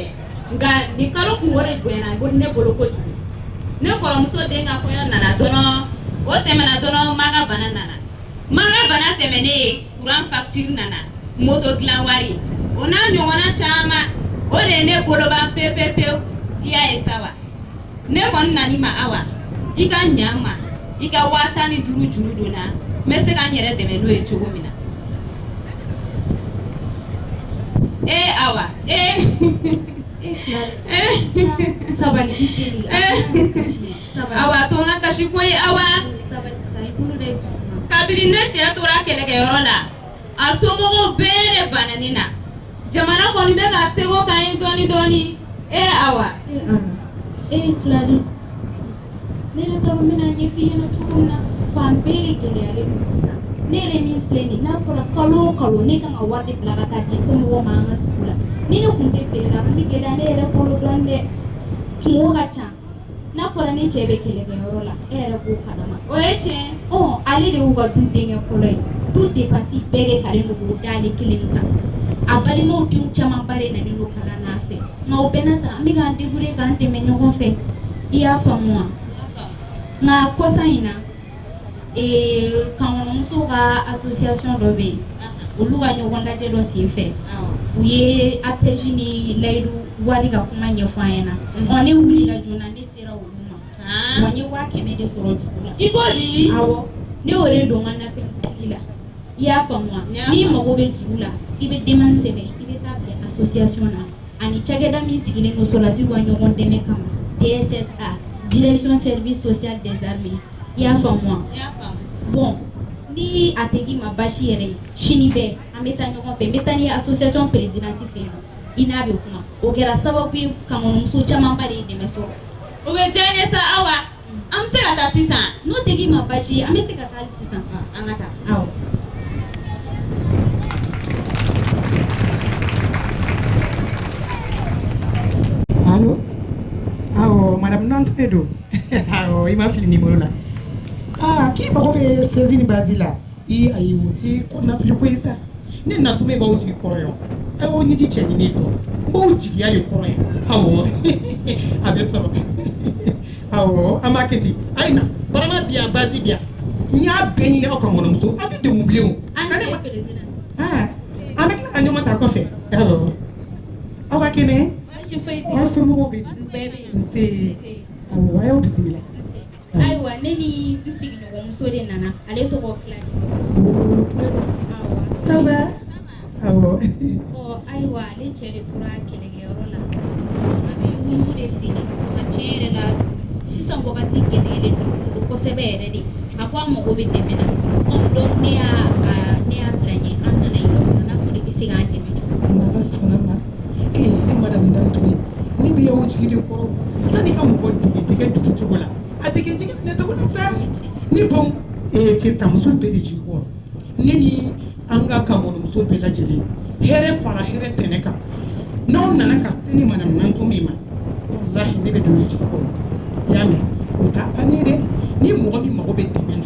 nka nin kalo kungo de bonyana ne bolo kojugu ne kɔrɔmuso den ka kɔɲɔ nana dɔrɔn o tɛmɛna dɔrɔn maga bana nana maga bana tɛmɛnen courant facture nana moto dilan wari o n'a ɲɔgɔnna caman o de ye ne bolo ban pewu i y'a ye sa wa ne kɔni nani ma awa i ka ɲa n ma i ka 15 juru donna n bɛ se ka n yɛrɛ dɛmɛ n'o ye cogo min na awa sabali i teri awa to n ka kasi ko ye awa kabini ne cɛ tora kɛlɛkɛyɔrɔ la a somɔgɔw bɛɛ de banani na jamana kɔni bɛ ka seko kan ye dɔɔni awa Clarisse ne yɛrɛ tɔgɔ min na ɲɛfɔ i ɲɛna cogo min na fan bɛɛ de gɛlɛyalen don sisan ne yɛrɛ min filɛ nin n'a fɔra kalo o kalo ne kan ka wari de bila ka taa di somɔgɔw ma an ka dugu la ni ne kun tɛ feere la a kun bɛ gɛlɛya ne yɛrɛ bolo dɔɔni dɛ kungo ka ca n'a fɔra ne cɛ bɛ kɛlɛkɛyɔrɔ la e yɛrɛ b'o kalama o ye tiɲɛ ale de y'u ka du denkɛ fɔlɔ ye du dépense bɛɛ de talen don k'o da ale kelen kan a balimaw denw camanba de nalen don kalan n'a fɛ nka o bɛɛ n'a ta an bɛ k'an débrouiller k'an dɛmɛ ɲɔgɔn fɛ i y'a faamu wa nka kɔsan in na kankɔnɔmusow ka association dɔ bɛ yen olu ka ɲɔgɔn lajɛ dɔ sen fɛ u ye APJ ni layidu wari ka kuma ɲɛfɔ an ɲɛna ne wulila joona ne sera olu ma wa n ye 500 de sɔrɔ dugu la i b'o di awɔ ne y'o de don n ka nafɛntigi la i y'a faamu wa n'i mago bɛ juru la i bɛ demande sɛbɛn i bɛ taa bila association na ani cakɛda min sigilen don sɔrɔdasiw ka ɲɔgɔn dɛmɛ kama DSSA Direction Service Social des Armées i y'a faamu wa bon ni a tigi ma basi yɛrɛ ye sini bɛɛ an bɛ taa ɲɔgɔn fɛ n bɛ taa ni association présidente fɛ yen i n'a bɛ kuma o kɛra sababu ye kankɔnɔmuso camanba de ye dɛmɛ sɔrɔ o bɛ diya n ye sa awa an bɛ se ka taa sisan n'o tigi ma basi ye an bɛ se ka taa sisan an ka taa awɔ. Allô? Ah, madame Nantedo. Ah, il m'a filmé numéro là. Ah, qui m'a fait saisir Basila? Il a eu aussi qu'on a fait quoi ça? Ne n'a tout mis au du coréen. Ah, on y dit que ni toi. Bon, il y a le coréen. Ah, ouais. Ah, bien ça. Ah, ouais. Ah, marketing. Aïna, vraiment bien, Basi bien. Il y a bien il est encore mon homme. Ah, tu te oublies. Ah, avec la gagne ta café. Alors. Ah, va qu'est-ce on se move c'est awa yo bismillah Ayiwa ne ni n sigiɲɔgɔnmuso de nana ale tɔgɔ Clarisse ça va awɔ ayiwa ale cɛ de tora kɛlɛkɛyɔrɔ la a bɛ yuguyugu de feere a tiɲɛ yɛrɛ la sisan wagati gɛlɛyalen don kosɛbɛ yɛrɛ de a ko a mago bɛ dɛmɛ na donc ne y'a bila ɲɛ an nana yɔrɔ la n'a sɔrɔ i bɛ se k'an dɛmɛ cogo ala sɔnna ma madame Dantoumé ni bɛ y'aw jigi de kɔrɔ sani ka mɔgɔ dege dugu cogo la a dege jigi minɛ cogo la sa ni bon cɛsamuso bɛɛ de jigi kɔrɔ ne ni an ka kankɔnɔmuso bɛɛ lajɛlen hɛrɛ fara hɛrɛ tɛnɛ kan n'aw nana ka se ni madame Dantoumé ma walahi ne bɛ don jigi kɔrɔ i y'a mɛn o t'a bannen dɛ ni mɔgɔ min mago bɛ dɛmɛ na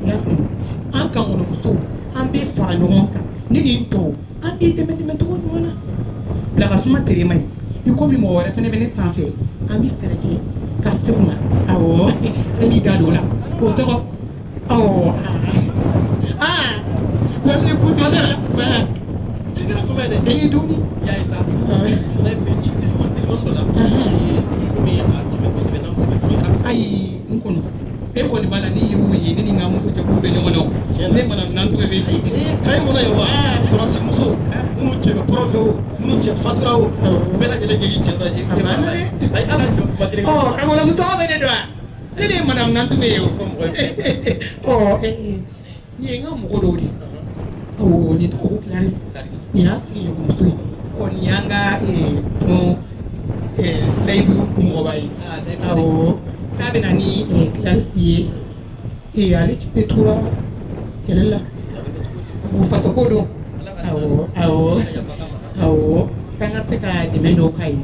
i y'a faamu an kankɔnɔmusow an bɛ fara ɲɔgɔn kan ne ni n tɔw an bɛ dɛmɛ cogo ɲɔgɔn na bilasuma terema ye i komi mɔgɔ wɛrɛ fɛnɛ bɛ ne sanfɛ an bɛ fɛɛrɛ kɛ ka se u ma awɔ ne b'i da don o la o tɔgɔ awɔ lamɛn ko dɔ la tigɛrɛ fama ye dɛ e ye dumuni y'a ye sa ne fɛ ci telefɔni dɔ la komi a tɛmɛ kosɛbɛ n'an sɛbɛn dɔrɔn ayi n kɔnɔ e ko ni mana ni yimu yi ni nga muso te ko be nyono ne mana nan to be bi kay mo na yo wa sorasi muso munu che profe o munu che fatura o be la jele gi che raji ay ala jo badri oh ka wala muso be de do ne mana nan to be yo oh ni nga mo ko do di oh ni ko Clarisse ni asiri yo muso o ni anga no laibu mo bai awo ka be nani Clarisse ale ci petura kelela mo faso ko do awo kanga se ka demendo kai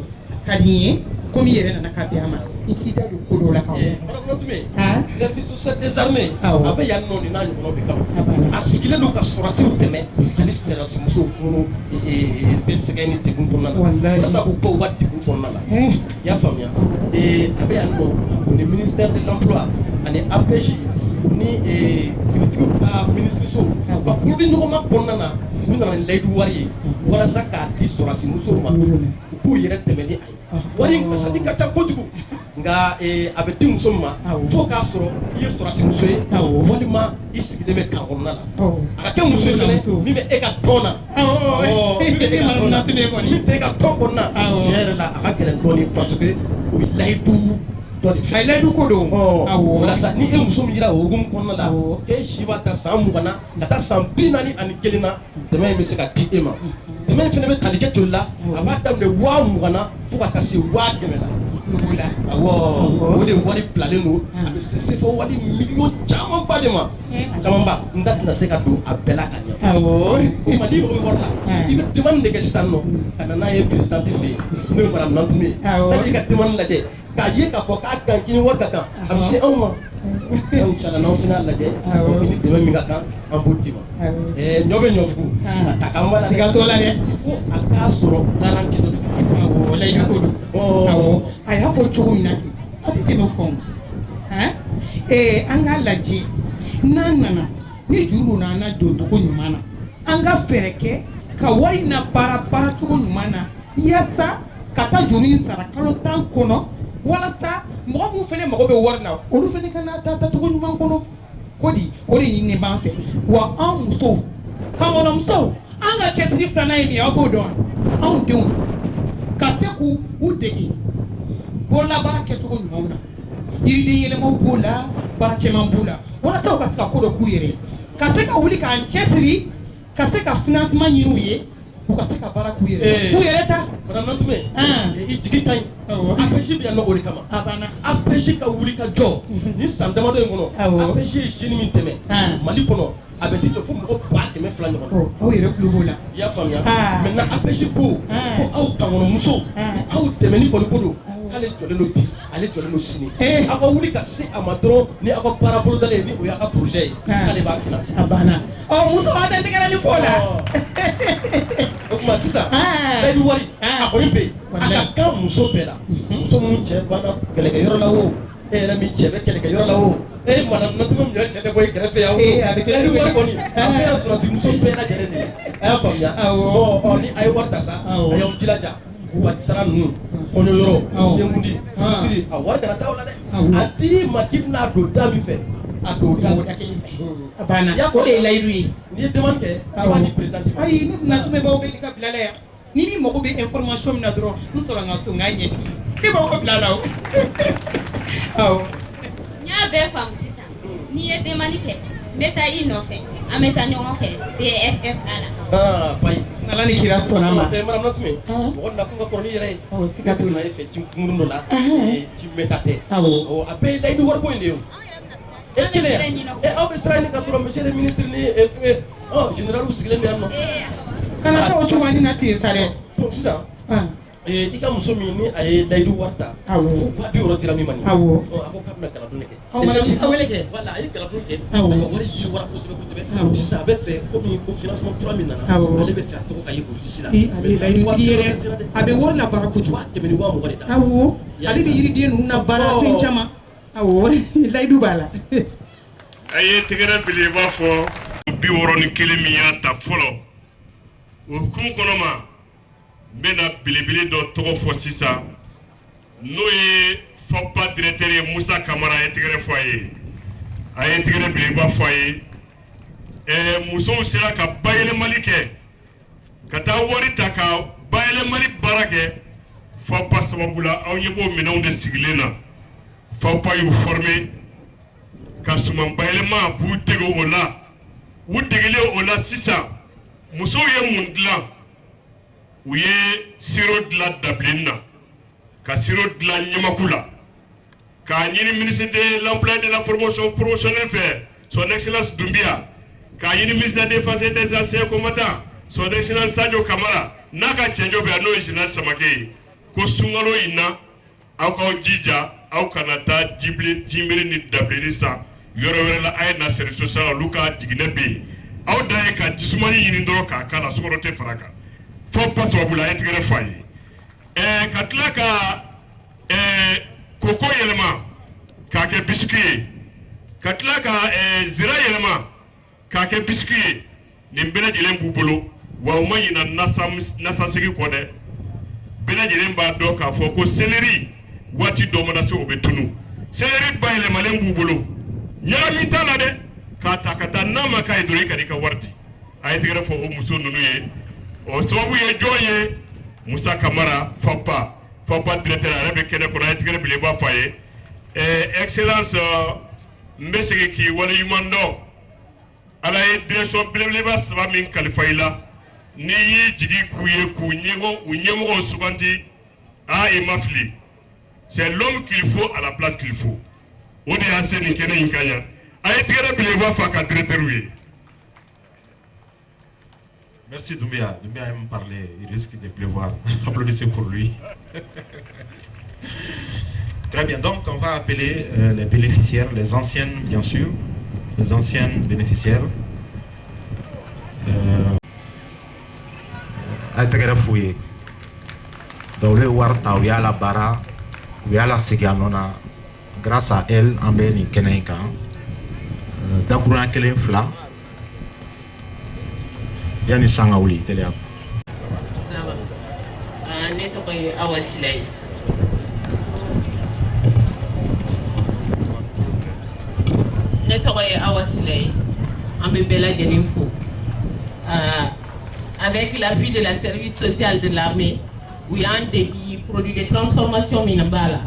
kadiye komi yere na ka biama ikida do ko do la ka service social désarmé abe ya no ni na yo be kam asigile do ka sorasi teme ani sera muso ko be segeni te kun konna la sa ko ko watti kun fonna la ya famia abe ya no ni ministère de l'emploi ani APJ ni finitigo ka ministre so ka pudi no ma konna na mun na laidu wari wala sa ka di sorasi muso ma ko yere teme ni ay wari ka sa di ka ta kojugu nga abeti muso ma fo ka soro iye sorasi muso ye wali ma isigile me ka konna la aka ke muso fele mi be e ka tona mi be e ka tona mi be ka to konna gère la aka gele toni parce que o laidu ay laidu ko do wala sa ni e muso mi jira ogum konna la e shiba ta samu bana ta sam binani ani kelina deme mi se ka ti ema deme fene be talike tolla abata de wa mu bana fu ka se wa kemela awo o de wari plalen no se fo wari million chama ba de ma chama ba ndat na se ka do abela ka nya awo o ma di mo borla ibe demande ke sanno ana ye président fi no madame Nantumi na ka demande la je ka ye ka fo ka kan kini war ka kan am se on ma inshallah non final la je ko ni de mi ngata am botti ma nyobe nyobu atakamba la siga to la ne fo aka soro garanti do awo lay ko do awo ay ha fo chugo minaki ati no ko anga laji nana ni juru na na do ko nyumana anga fereke ka wari na para chugo nyumana yasa kata juru sara kalo tan kono wala sa mo mu fene mo be warna olu fene kana ta chugo nyuman kono kodi ori ni ban fe wa an muso kamono muso anga chesri fana yi ago do an dun kaseku udegi bola barake chugo nyumana yiri yele mo bola barache mambula wala sa ka sika kodo ku yere kaseka wuli ka chesri kaseka financement yinuye ukaseka bara ku yere ta madame Nantumi i jigi tay APJ bi no ori kama abana APJ ka wuli ka jo ni san damado en kono APJ jini min teme mali kono abeti to fum ko ba ke me flan kono o yere klubola ya famia maintenant APJ ko aw tawono muso aw teme ni kono kodo kale jole no bi ale jole no sini aka wuli ka se amadro ni aka parapolo dale ni o ya ka projet kale ba finance abana o muso ada tegala ni fola o kuma tisa e wari a ko be aka ka muso bela muso mun che bana kele ke yoro la wo e na mi che be kele ke yoro la wo e madame Nantumi mi che de boy grefe ya wo e wari ko ni a be asura si muso bela jele ni e famia mo o ni ay warta sa ayo jilaja watsara nu kono yoro yemundi siri a war kana tawla de ati makibna do dami fe ato da abana ya ko de layru ni demande ke wani president ay na tume bawo be ka bilala ya ni bi moko be information na dro nous sera ngaso nganye ni bawo ko bilala o aw nya be fam sisa ni e demande ke meta ino fe ameta nyongo fe DSS ala pai nala ni kira sona ma madame Nantumi wonna ko ko ni yere o sikatu na fe ci ngurundo la ci metate o abe lay du war ko indi e abe strani ka suro monsieur le ministre ni général usigile mi anno kana ta o chumani na ti sare sisa ika muso min ni ay lay du warta fu pa bi woro tirami mani ako kamna kala dunne ke aweleke wala ay kala dunne ko wari yi wara ko sebe ko debe sisa be fe ko mi ko financement 3000 nana ale be fe to ko ay ko lisila ale lay du yere abe wona barako ju te meni wa mo wari da awo ale bi yiri den na bara fin chama awo lay du bala ay tegere bile ba fo bi woro ni kelemi ya ta folo o kum kono ma mena bilibili do togo fo sisa no ye FAPA directeur Moussa Kamara e tegere foye a ye tigɛrɛ belebeleba fɔ a ye musow sera ka bayɛlɛmali kɛ ka taa wari ta ka bayɛlɛmali baara kɛ FAOPA sababu la aw ɲɛ b'o minɛnw de sigilen na FAOPA y'u former ka suman bayɛlɛma k'u dege o la u degelen o la sisan musow ye mun dilan u ye siro dilan dabilenni na ka siro dilan ɲɛmaku la k'a ɲini ministre de l'emploi et de la formation professionnelle fɛ son excellence Doumbia k'a ɲini ministre des défense et des anciens combattants son excellence Sadio Kamara n'a ka cɛjɔ bɛ yan n'o ye général Samake ye ko sunkalo in na aw k'aw jija aw kana taa jinbiri ni dabilenni san yɔrɔ wɛrɛ la a ye na service social olu ka jiginɛ bɛ yen aw da ye ka jisumani ɲini dɔrɔn k'a k'a la sukɔrɔ tɛ fara kan FAOPA sababu la a ye tigɛrɛ f'a ye ka tila ka koko yɛlɛma k'a kɛ biscuit ye ka tila ka zira yɛlɛma k'a kɛ biscuit ye nin bɛɛ lajɛlen b'u bolo wa u ma ɲina nasasegi kɔ dɛ bɛɛ lajɛlen b'a dɔn k'a fɔ ko céleri waati dɔ mana se o bɛ tunu céleri bayɛlɛmalen b'u bolo ɲagami t'a la dɛ k'a ta ka taa n'a ma k'a ye dɔrɔn i ka n'i ka wari di a ye tigɛrɛ fɔ o muso ninnu ye o sababu ye jɔn ye Musa Kamara FAOPA directeur a yɛrɛ bɛ kɛnɛ kɔnɔ a ye tigɛrɛ belebeleba f'a ye excellence n bɛ segin k'i waleɲuman dɔn Ala ye direction belebeleba saba min kalifa i la n'i y'i jigi k'u ye k'u ɲɛmɔgɔw suganti i ma fili c'est l'homme qu'il faut à la place qu'il faut o de y'a se nin kɛnɛ in kan yan a ye tigɛrɛ belebeleba f'a ka directeur ye. Merci Doumbia. Doumbia aime parler, il risque de pleuvoir. Applaudissez pour lui. Très bien, donc on va appeler les bénéficiaires, les anciennes bien sûr, les anciennes bénéficiaires. Aïtagara Fouye. Dans le Warta, où il y a la bara, où il y a la Siganona, grâce à elle, en Béni Keneika, Dakouna Kelen Fla. Yani sanga wuli tele ak ne to koy awasilay ambe bela jenifo avec l'appui de la service social de l'armée où il y a un délit produit de transformation minabala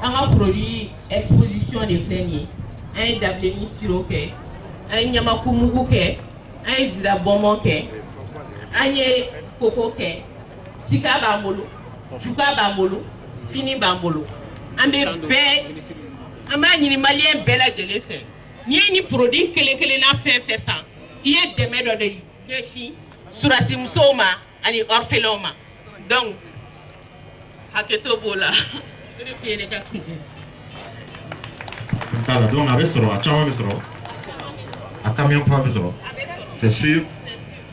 un produit exposition des flaniers un dableni siroke un nyamakumugouke un zira bonbon ke anye koko ke tika bambolo juka bambolo fini bambolo ambe be amba nyini malien bela jele fe ni produit kele na fe ça il est demain do de geshi surasi musoma ani orpheloma donc haketo bola repene ka kala donc abesoro achama besoro akamien pa besoro. C'est sûr.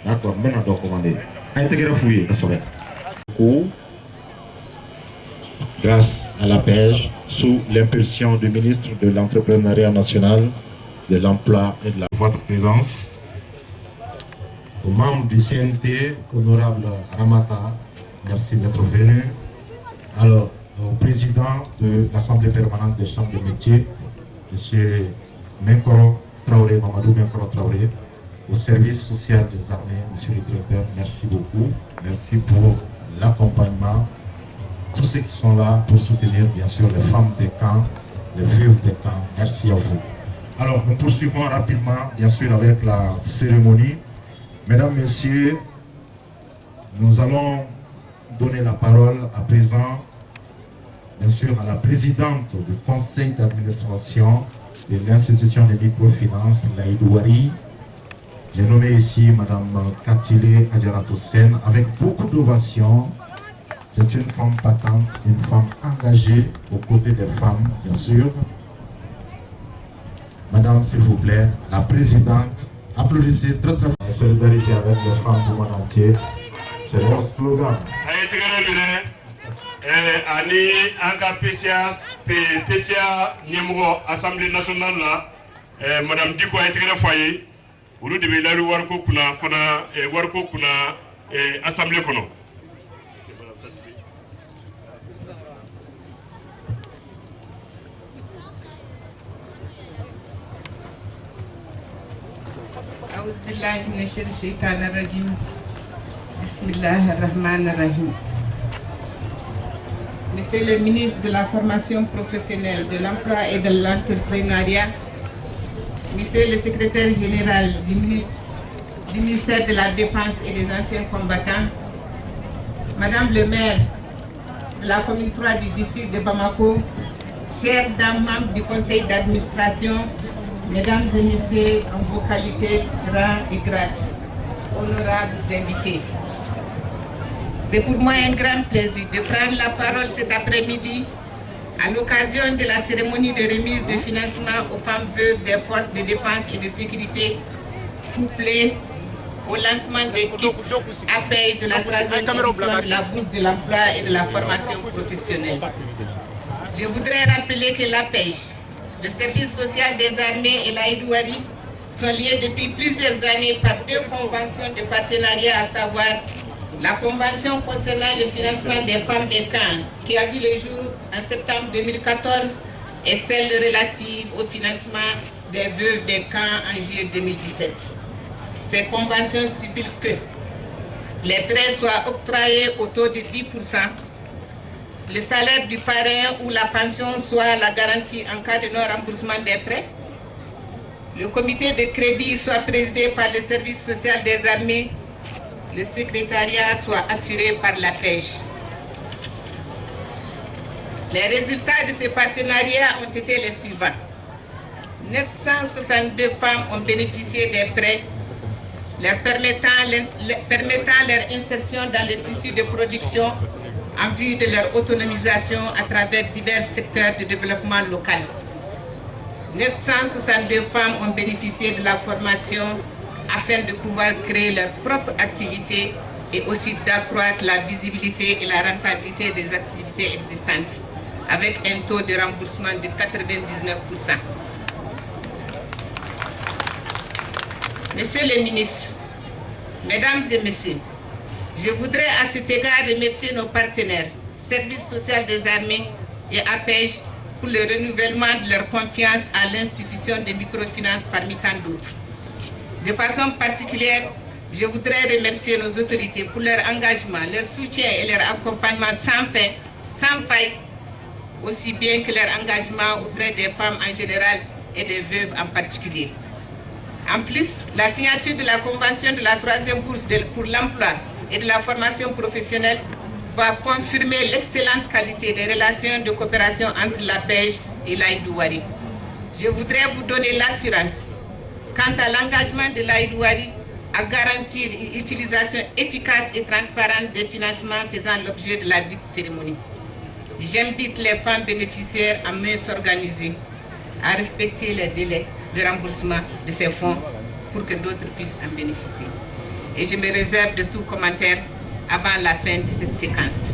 D'accord, maintenant on doit commander. Intégrer fouiller, grâce à la pêche, sous l'impulsion du ministre de l'Entrepreneuriat national, de l'Emploi et de la votre présence, aux membres du CNT, honorable Ramata, merci d'être venu. Alors, au président de l'Assemblée permanente des chambres de métiers, M. Menkoro Traoré, Mamadou Menkoro Traoré, au service social des armées, monsieur le directeur, merci beaucoup. Merci pour l'accompagnement. Tous ceux qui sont là pour soutenir, bien sûr, les femmes des camps, les veuves des camps. Merci à vous. Alors, nous poursuivons rapidement, bien sûr, avec la cérémonie. Mesdames, Messieurs, nous allons donner la parole à présent, bien sûr, à la présidente du conseil d'administration de l'institution de microfinance, Laïdou Wari. J'ai nommé ici Madame Katile Adjaratou Sen avec beaucoup d'ovation. C'est une femme patente, une femme engagée aux côtés des femmes, bien sûr. Madame, s'il vous plaît, la présidente, applaudissez très très fort. La solidarité avec les femmes du monde entier, c'est leur slogan. Ani Anka PCA Niemro, Assemblée nationale là, Madame Diko a été foyer. Olu de bɛ lari wariko kunna fana wariko kunna assemblée kɔnɔ. أعوذ بالله من الشيطان الرجيم. بسم الله الرحمن الرحيم. Monsieur le ministre de la formation professionnelle, de l'emploi et de l'entrepreneuriat, Monsieur le secrétaire général du ministère de la Défense et des anciens combattants, Madame le maire de la commune 3 du district de Bamako, chères dames membres du conseil d'administration, mesdames et messieurs en vos qualités, rangs et grades, honorables invités. C'est pour moi un grand plaisir de prendre la parole cet après-midi à l'occasion de la cérémonie de remise de financement aux femmes veuves des forces de défense et de sécurité, couplée au lancement des kits APEJ de la 3e édition de la bourse de l'emploi et de la formation professionnelle. Je voudrais rappeler que l'APEJ, le service social des armées et l'Aïdouari sont liés depuis plusieurs années par 2 conventions de partenariat, à savoir la convention concernant le financement des femmes des camps qui a vu le jour en septembre 2014 et celle relative au financement des veuves des camps en juillet 2017. Ces conventions stipulent que les prêts soient octroyés au taux de 10%, le salaire du parrain ou la pension soit la garantie en cas de non-remboursement des prêts, le comité de crédit soit présidé par le service social des armées, le secrétariat soit assuré par la pêche. Les résultats de ce partenariat ont été les suivants. 962 femmes ont bénéficié des prêts leur permettant leur insertion dans le tissu de production en vue de leur autonomisation à travers divers secteurs de développement local. 962 femmes ont bénéficié de la formation afin de pouvoir créer leur propre activité et aussi d'accroître la visibilité et la rentabilité des activités existantes, avec un taux de remboursement de 99%. Monsieur le ministre, mesdames et messieurs, je voudrais à cet égard remercier nos partenaires, Service social des armées et APEJ, pour le renouvellement de leur confiance à l'institution de microfinance parmi tant d'autres. De façon particulière, je voudrais remercier nos autorités pour leur engagement, leur soutien et leur accompagnement sans faille, aussi bien que leur engagement auprès des femmes en général et des veuves en particulier. En plus, la signature de la convention de la 3e bourse pour l'emploi et de la formation professionnelle va confirmer l'excellente qualité des relations de coopération entre la PEJ et l'Aïdouari. Je voudrais vous donner l'assurance quant à l'engagement de l'Aïdouari à garantir une utilisation efficace et transparente des financements faisant l'objet de la dite cérémonie. J'invite les femmes bénéficiaires à mieux s'organiser, à respecter les délais de remboursement de ces fonds pour que d'autres puissent en bénéficier. Et je me réserve de tout commentaire avant la fin de cette séquence.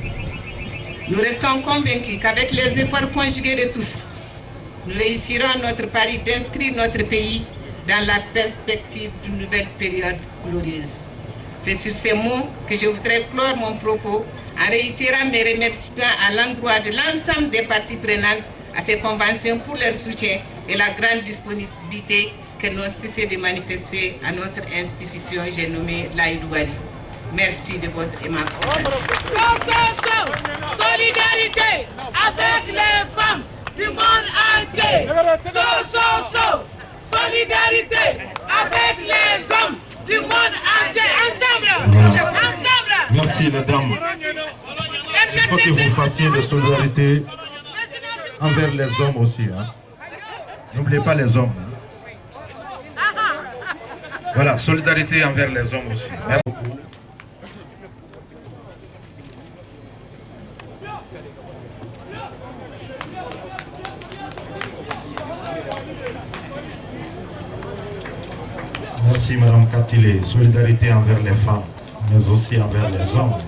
Nous restons convaincus qu'avec les efforts conjugués de tous, nous réussirons notre pari d'inscrire notre pays dans la perspective d'une nouvelle période glorieuse. C'est sur ces mots que je voudrais clore mon propos en réitérant mes remerciements à l'endroit de l'ensemble des parties prenantes à ces conventions pour leur soutien et la grande disponibilité qu'elles n'ont cessé de manifester à notre institution, j'ai nommé l'Aïdouari. Merci de votre aimable attention. Solidarité avec les femmes du monde entier. Solidarité avec les hommes du monde entier. Ensemble. Merci mesdames. Il faut que vous fassiez de solidarité envers les hommes aussi. Hein. N'oubliez pas les hommes. Voilà, solidarité envers les hommes aussi. Merci beaucoup. Merci Madame Katilé. Solidarité envers les femmes, mais aussi envers les hommes.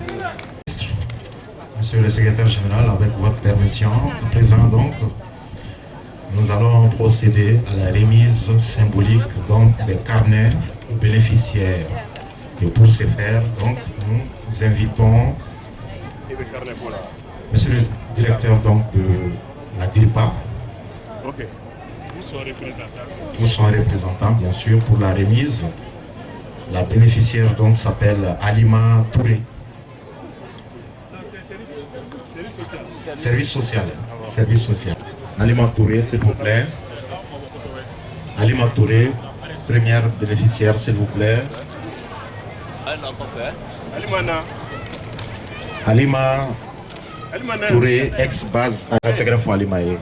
Monsieur le secrétaire général, avec votre permission, à présent donc, nous allons procéder à la remise symbolique donc, des carnets aux bénéficiaires. Et pour ce faire, donc, nous invitons Monsieur le directeur donc, de la DIRPA, Ok. Où sont les représentants? bien sûr, pour la remise La bénéficiaire donc s'appelle Alima Touré. Service social. Service social. Alima Touré, s'il vous plaît. Alima Touré, première bénéficiaire, s'il vous plaît. Alima Touré, ex-base à Tégrafo Alimaye.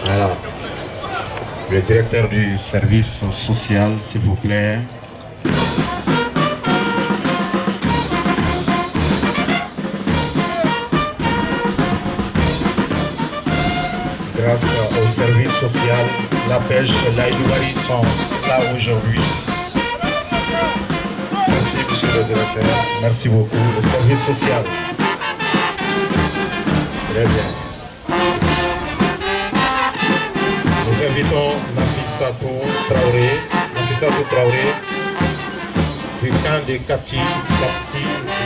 Alors, le directeur du service social, s'il vous plaît. Grâce au service social, la pêche et l'Aïdouari sont là aujourd'hui. Merci, monsieur le directeur. Merci beaucoup. Le service social. Très bien. Merci. Nous invitons Nafissatou Traoré, du camp de Kati,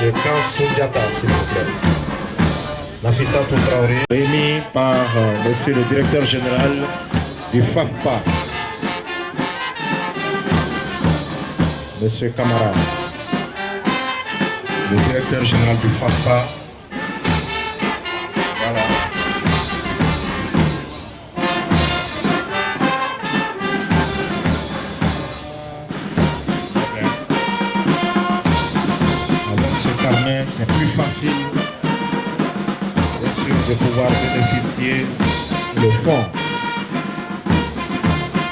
le camp Soundiata, s'il vous plaît. Nafissatou Traoré, émis par monsieur le directeur général du FAFPA, monsieur Camara, le directeur général du FAFPA. Voilà. Avec ce carnet, c'est plus facile de pouvoir bénéficier le fonds.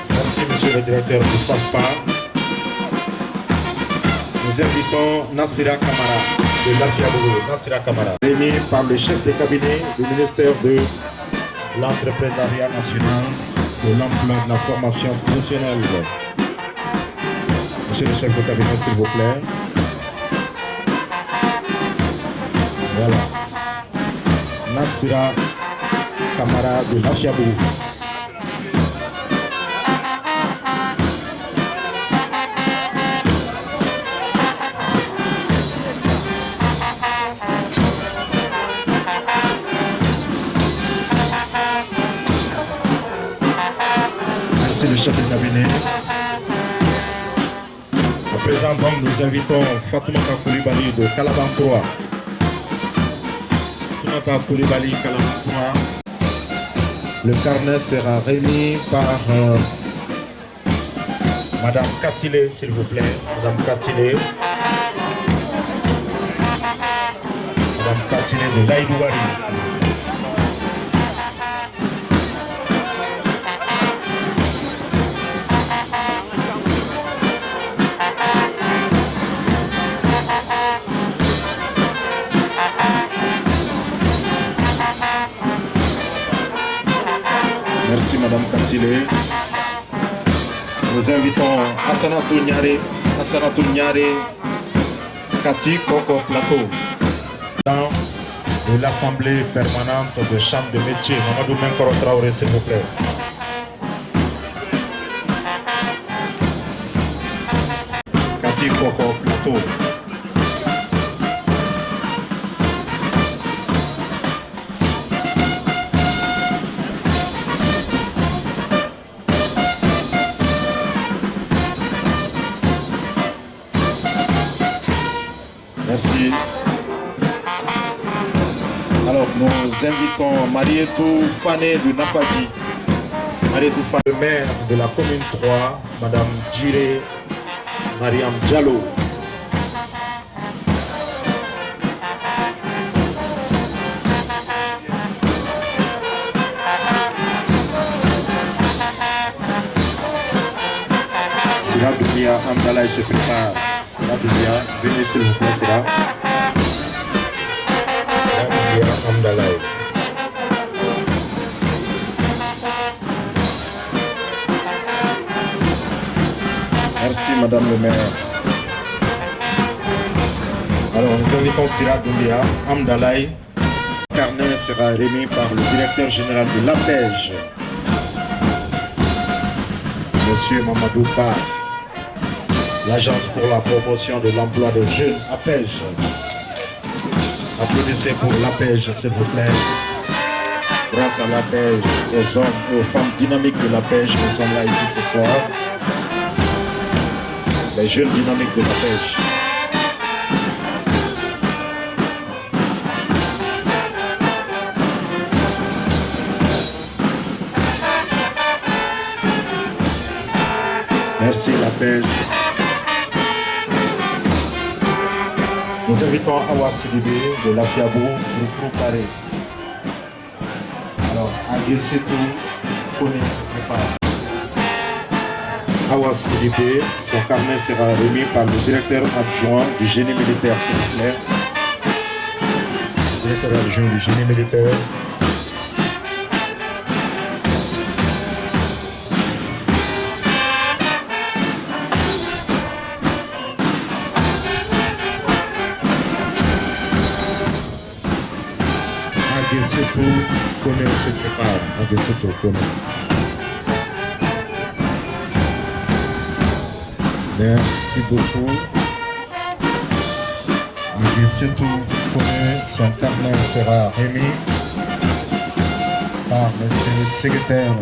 Merci monsieur le directeur du FAFPA. Nous invitons Nassira Kamara de l'Afiabourou. Nassira Kamara, émis par le chef de cabinet du ministère de l'Entrepreneuriat national, de l'emploi de la formation professionnelle. Monsieur le chef de cabinet, s'il vous plaît. Voilà. Nassira Kamara de l'Afiabourou. Merci le chef de cabinet. À présent donc nous invitons Fatoumata Koulibaly de Calaban 3. Le carnet sera remis par Madame Katilé, s'il vous plaît. Madame Katilé. Madame Katilé de l'Aïdouari. Merci Madame Katilé. Nous invitons Assanatou Nyare, Kati Koko Plateau, de l'Assemblée permanente de Chambre de métier, Mamadou Menkoro Traoré, s'il vous plaît. Kati Koko Plateau. Merci. Alors, nous invitons Marietou Fané du Nafadi. Marietou Fané, le maire de la commune 3, Madame Djiré Mariam Diallo. Sira Doumbia Amdalaï se prépare. Sira Doumbia, venez s'il vous plaît, Sira. Amdalaï. Merci Madame le maire. Alors nous invitons Sira Doumbia Amdalaï. Le carnet sera remis par le directeur général de l'APEJ, Monsieur Mamadou Ba, l'agence pour la promotion de l'emploi des jeunes APEJ. Applaudissez pour l'APEJ, s'il vous plaît. grâce à la pêche, aux hommes et aux femmes dynamiques de la pêche, nous sommes là ici ce soir. Les jeunes dynamiques de la pêche. Merci la pêche. Nous invitons Awa Sidibé de Lafiabou, Froufrou Carré. Alors, Aguessetou, Kone, prépare. Awa Sidibé, son carnet sera remis par le directeur adjoint du génie militaire, s'il vous plaît. Directeur adjoint du génie militaire. Aguessetou, Kone se prépare. Aguessetou, Kone. Merci beaucoup. Aguessetou, Kone, son carnet sera remis par monsieur le secrétaire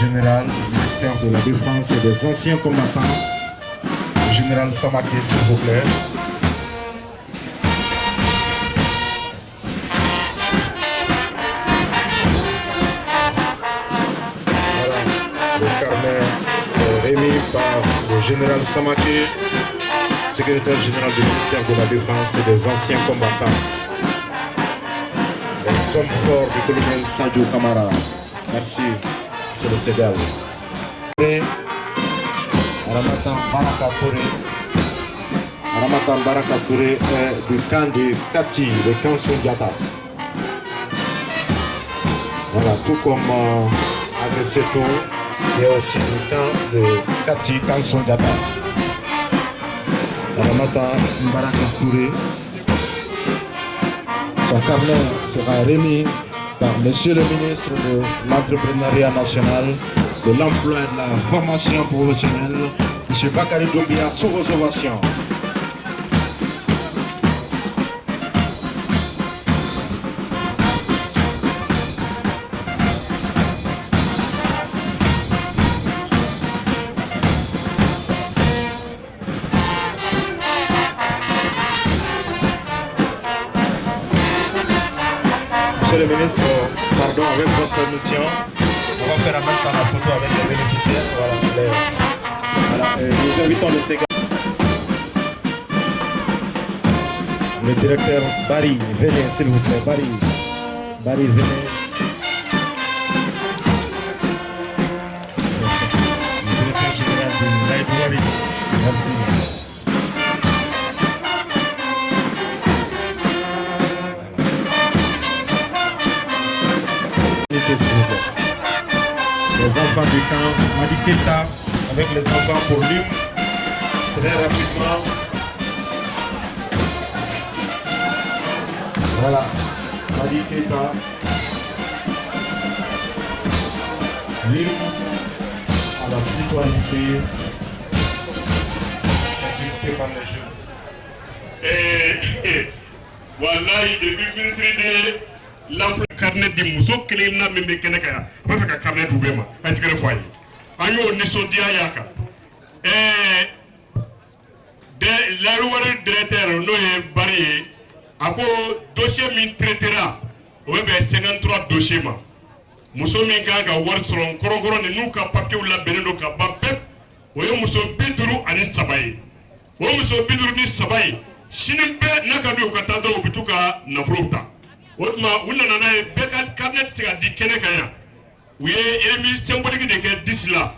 général du ministère de la Défense et des anciens combattants, le général Samake, s'il vous plaît. Remis par le général Samake, secrétaire général du ministère de la Défense et des anciens combattants. Les hommes forts du colonel Sadio Kamara. Merci, monsieur le Ségal. Aramatan Baraka Touré est du camp de Kati, le camp Sondiata. Voilà, tout comme Aguessetou. Il y a aussi le camp de Kati, camp Sondiata. Aramatan Baraka Touré. Son carnet sera remis par monsieur le ministre de l'Entrepreneuriat national, de l'Emploi et de la Formation professionnelle, monsieur Bakary Doumbia, sous vos ovations. Monsieur le ministre, pardon, avec votre permission, on va faire en même temps la photo avec les bénéficiaires. Voilà, nous invitons le Ségal. Le directeur Barry, venez s'il vous plaît. Barry, venez. Le directeur général de l'Aïdouari. Merci. Les enfants du camp Madi Keita avec les enfants pour l'hymne, très rapidement. Voilà, Madi Keita, l'hymne à la citoyenneté, activité par les jeunes. Et voilà, depuis le ministre de l'emploi carnet de muso kelina membe keneka ba fa carnet du bema ay tigre foy ayo ni so dia yaka de la loi directeur no e bari ako dossier min traitera o be 53 dossiers ma muso min ganga war soron korokoro ni nuka papier la benendo ka bampe o yo muso biduru ani sabayi o muso biduru ni sabayi sinimbe nakadu ka tanto bituka na fruta Otma unana na bekal carnet siga di kenekaya uye élément symbolique de ke 10 là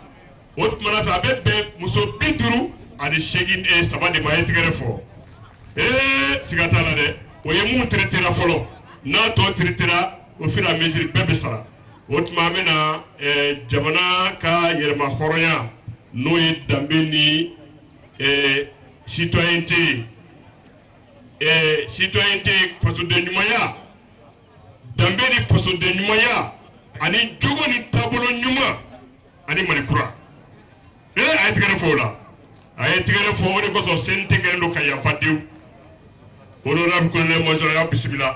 otma na fa bebe muso biduru ani shegin e sabade ma etigere fo siga tala de oye mun traitera folo na to traitera au fur et à mesure bebe sara otma mena jamana ka yerma khoronya no e dambeni citoyenneté façon de numaya dambeni façon de numaya ani jogo ni tabolo nyuma ani malikura ay tigere fola ay tigere fo woni ko so sente gere ndo kaya fadiw honorable colonel major ya bismillah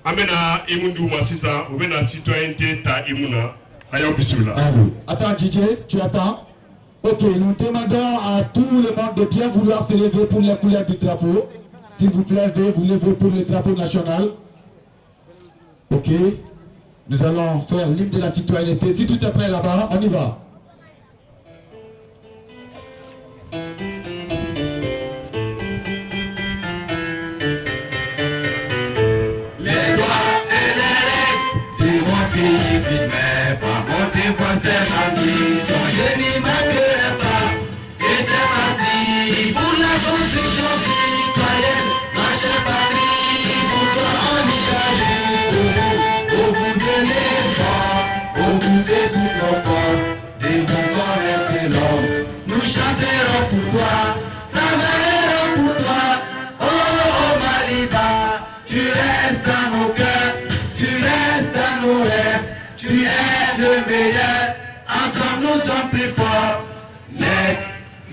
amena imundu masisa ou bena citoyenneté ta imuna ayaw bismillah. Attends DJ, tu attends. Ok, nous demandons à tout le monde de bien vouloir se lever pour les couleurs du drapeau. S'il vous plaît, veuillez vous lever pour le drapeau national. Ok, nous allons faire l'hymne de la citoyenneté. Si tout est prêt là-bas, on y va. Les droits et les règles de mon pays vite, mais pas mon devoir, c'est ma mission. Je n'y manquerai pas. Et c'est parti pour la construction citoyenne. Ma chère patrie, pour toi on ira jusqu'au bout. Au bout de l'effort, au bout de toutes nos forces, des mouvements et l'homme. Nous chanterons pour toi, travaillerons pour toi. Oh, oh, Maliba, tu restes dans nos cœurs, tu restes dans nos rêves. Tu es le meilleur, ensemble nous sommes plus forts. L'Est,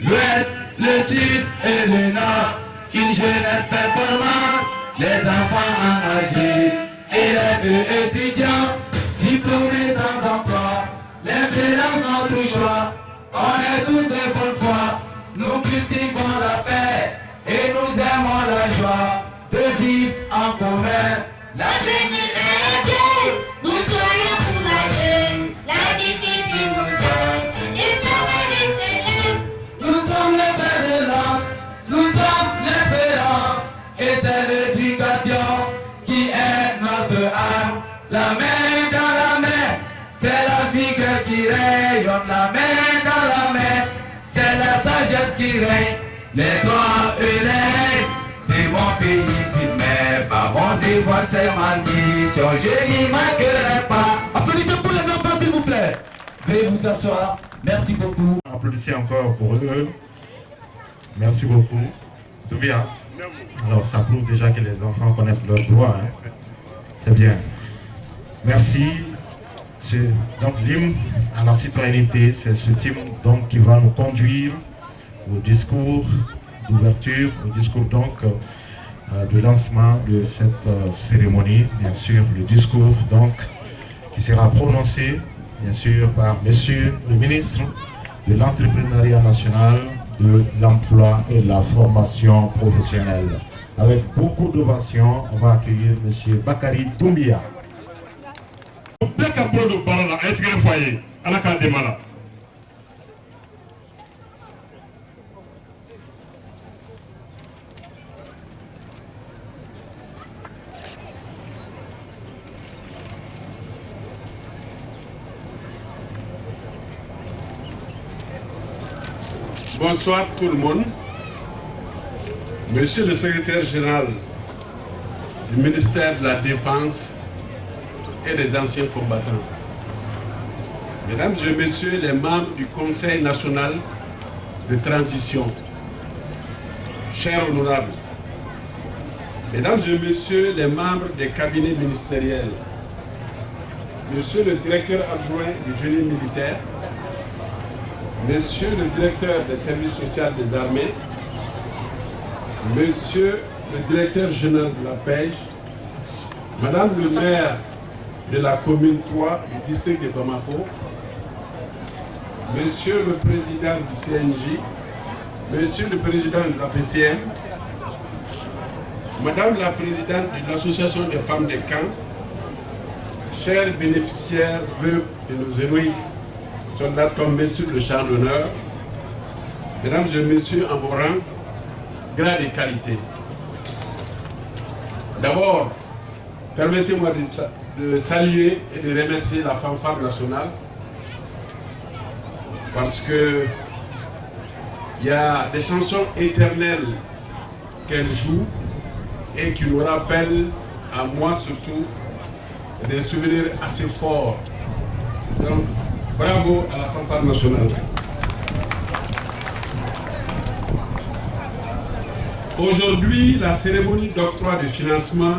l'Ouest, le Sud et le Nord, une jeunesse performante, les enfants engagés, élèves et étudiants, diplômés sans emploi, l'excellence notre choix, on est tous de bonne foi, nous cultivons la paix et nous aimons la joie de vivre en commun. L'avenir est Dieu, nous soyons pour la Dieu, la discipline nous enseigne et travailler s'élève. Nous sommes les pères de lance, nous sommes l'espérance, et c'est l'éducation qui est notre âme. La main dans la main, c'est la vigueur qui rayonne. La main dans la main, c'est la sagesse qui règne. Les droits et les règles de mon pays, mais pas mon devoir, c'est ma mission. Je n'y manquerai pas. Applaudissez pour les enfants, s'il vous plaît. Veuillez vous asseoir. Merci beaucoup. Applaudissez encore pour eux. Merci beaucoup. Doumbia. Alors, ça prouve déjà que les enfants connaissent leurs droits. Hein. C'est bien. Merci. Donc, l'hymne à la citoyenneté, c'est ce hymne donc, qui va nous conduire au discours d'ouverture, au discours donc de lancement de cette cérémonie. Bien sûr, le discours donc qui sera prononcé, bien sûr, par Monsieur le ministre de l'Entrepreneuriat national, de l'emploi et de la formation professionnelle. Avec beaucoup d'ovation, on va accueillir M. Bakary Doumbia. Bonsoir tout le monde. Monsieur le secrétaire général du ministère de la Défense et des anciens combattants. Mesdames et messieurs les membres du Conseil national de transition. Chers honorables. Mesdames et messieurs les membres des cabinets ministériels. Monsieur le directeur adjoint du génie militaire. Monsieur le directeur des services sociaux des armées, Monsieur le directeur général de la pêche, Madame le maire de la commune 3 du district de Bamako, Monsieur le président du CNJ, Monsieur le président de la PCM, Madame la présidente de l'association des femmes des camps, chers bénéficiaires, veuves de nos héroïques soldats tombés sur le champ d'honneur, mesdames et messieurs en vos rangs, grades et qualités. D'abord, permettez-moi de saluer et de remercier la fanfare nationale parce que il y a des chansons éternelles qu'elle joue et qui nous rappellent, à moi surtout, des souvenirs assez forts. Donc, bravo à la fanfare nationale. Aujourd'hui, la cérémonie d'octroi de financement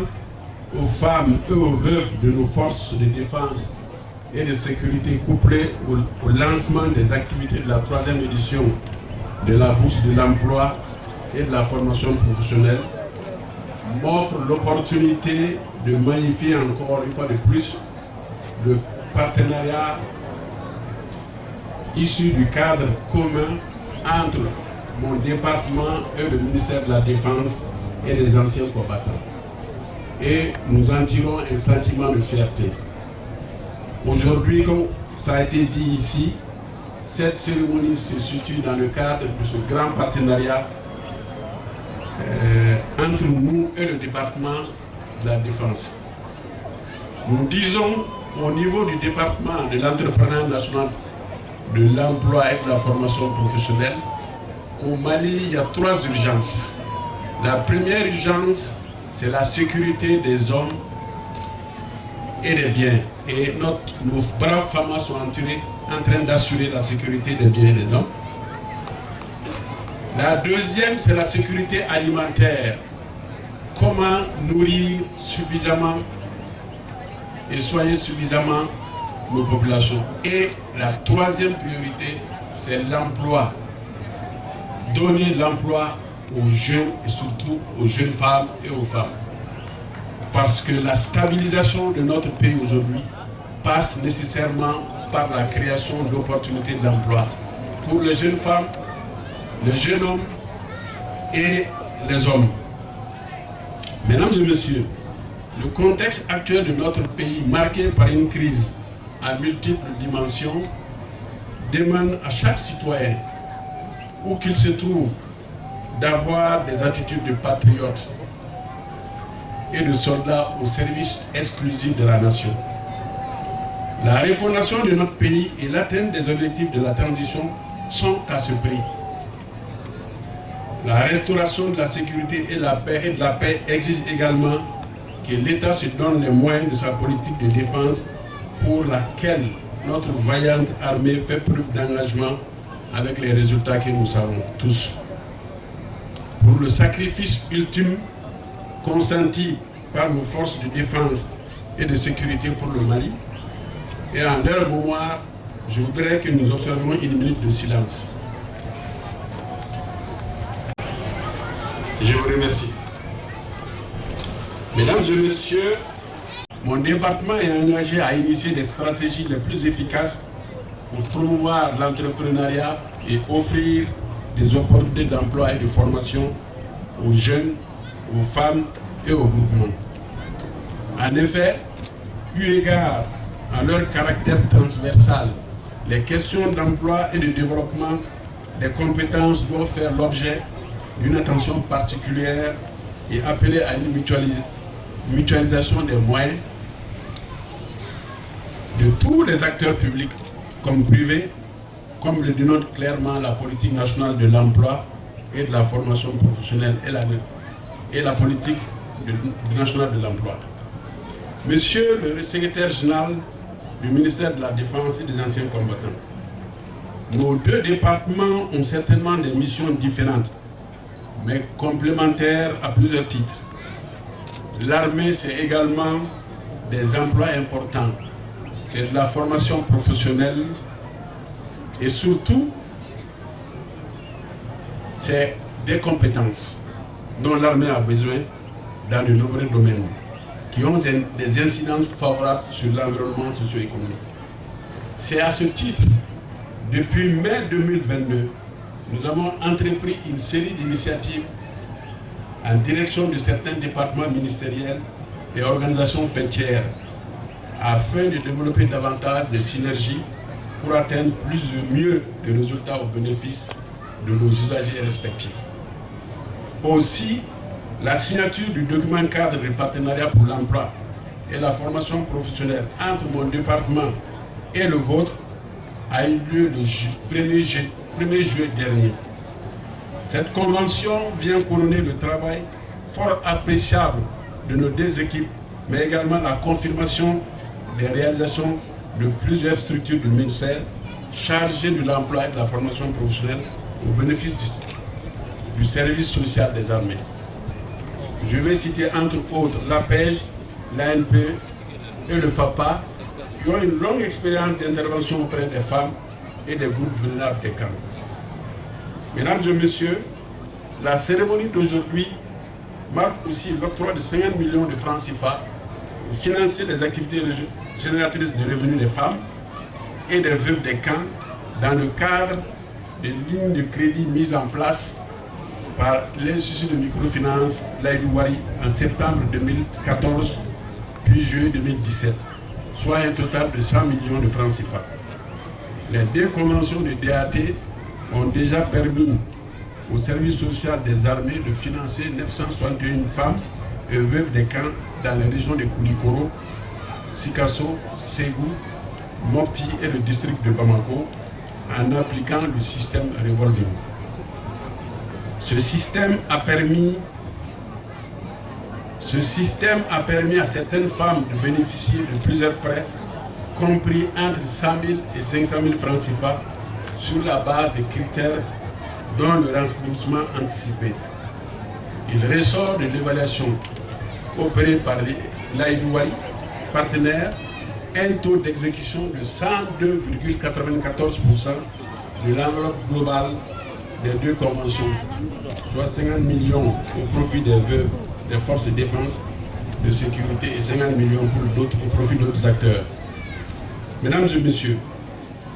aux femmes et aux veuves de nos forces de défense et de sécurité couplée au lancement des activités de la 3e édition de la bourse de l'emploi et de la formation professionnelle m'offre l'opportunité de magnifier encore une fois de plus le partenariat issu du cadre commun entre mon département et le ministère de la Défense et les anciens combattants. Et nous en tirons un sentiment de fierté. Aujourd'hui, comme ça a été dit ici, cette cérémonie se situe dans le cadre de ce grand partenariat entre nous et le département de la Défense. Nous disons au niveau du département de l'entrepreneuriat national, de l'emploi et de la formation professionnelle, qu'au Mali, il y a 3 urgences. La première urgence, c'est la sécurité des hommes et des biens. Et nos braves femmes sont en train d'assurer la sécurité des biens et des hommes. La deuxième, c'est la sécurité alimentaire. Comment nourrir suffisamment et soigner suffisamment nos populations. Et la troisième priorité, c'est l'emploi. Donner l'emploi aux jeunes et surtout aux jeunes femmes et aux femmes. Parce que la stabilisation de notre pays aujourd'hui passe nécessairement par la création d'opportunités d'emploi pour les jeunes femmes, les jeunes hommes et les hommes. Mesdames et messieurs, le contexte actuel de notre pays, marqué par une crise à multiples dimensions, demande à chaque citoyen, où qu'il se trouve, d'avoir des attitudes de patriote et de soldats au service exclusif de la nation. La refondation de notre pays et l'atteinte des objectifs de la transition sont à ce prix. La restauration de la sécurité et de la paix exige également que l'État se donne les moyens de sa politique de défense pour laquelle notre vaillante armée fait preuve d'engagement avec les résultats que nous savons tous. Pour le sacrifice ultime consenti par nos forces de défense et de sécurité pour le Mali, et en leur mémoire, je voudrais que nous observions une minute de silence. Je vous remercie. Mesdames et messieurs, mon département est engagé à initier des stratégies les plus efficaces pour promouvoir l'entrepreneuriat et offrir des opportunités d'emploi et de formation aux jeunes, aux femmes et aux groupements. En effet, eu égard à leur caractère transversal, les questions d'emploi et de développement des compétences doivent faire l'objet d'une attention particulière et appeler à une mutualisation des moyens de tous les acteurs publics comme privés, comme le dénote clairement la politique nationale de l'emploi et de la formation professionnelle et la politique nationale de l'emploi. Monsieur le secrétaire général du ministère de la Défense et des anciens combattants, nos 2 départements ont certainement des missions différentes, mais complémentaires à plusieurs titres. L'armée, c'est également des emplois importants, c'est de la formation professionnelle et surtout, c'est des compétences dont l'armée a besoin dans de nombreux domaines qui ont des incidences favorables sur l'environnement socio-économique. C'est à ce titre, depuis mai 2022, nous avons entrepris une série d'initiatives en direction de certains départements ministériels et organisations fêtières afin de développer davantage de synergies pour atteindre plus de mieux de résultats au bénéfice de nos usagers respectifs. Aussi, la signature du document cadre de partenariat pour l'emploi et la formation professionnelle entre mon département et le vôtre a eu lieu le 1er juillet dernier. Cette convention vient couronner le travail fort appréciable de nos 2 équipes, mais également la confirmation des réalisations de plusieurs structures du ministère chargées de l'emploi et de la formation professionnelle au bénéfice du service social des armées. Je vais citer entre autres l'APEJ, l'ANP et le FAPA, qui ont une longue expérience d'intervention auprès des femmes et des groupes vulnérables des camps. Mesdames et messieurs, la cérémonie d'aujourd'hui marque aussi l'octroi de 50 millions de francs CFA pour financer les activités génératrices de revenus des femmes et des veuves des camps dans le cadre des lignes de crédit mises en place par l'Institut de microfinance Laïdou Wari en septembre 2014 puis juillet 2017, soit un total de 100 millions de francs CFA. Les deux conventions de DAT ont déjà permis au service social des armées de financer 961 femmes et veuves des camps dans les régions de Koulikoro, Sikasso, Ségou, Mopti et le district de Bamako en appliquant le système revolving. Ce système a permis à certaines femmes de bénéficier de plusieurs prêts compris entre 100 000 et 500 000 francs CFA sur la base de critères dont le remboursement anticipé. Il ressort de l'évaluation opérée par l'Aïdou Wari, partenaire, un taux d'exécution de 102,94% de l'enveloppe globale des deux conventions, soit 50 millions au profit des veuves des forces de défense, de sécurité et 50 millions pour d'autres au profit d'autres acteurs. Mesdames et messieurs,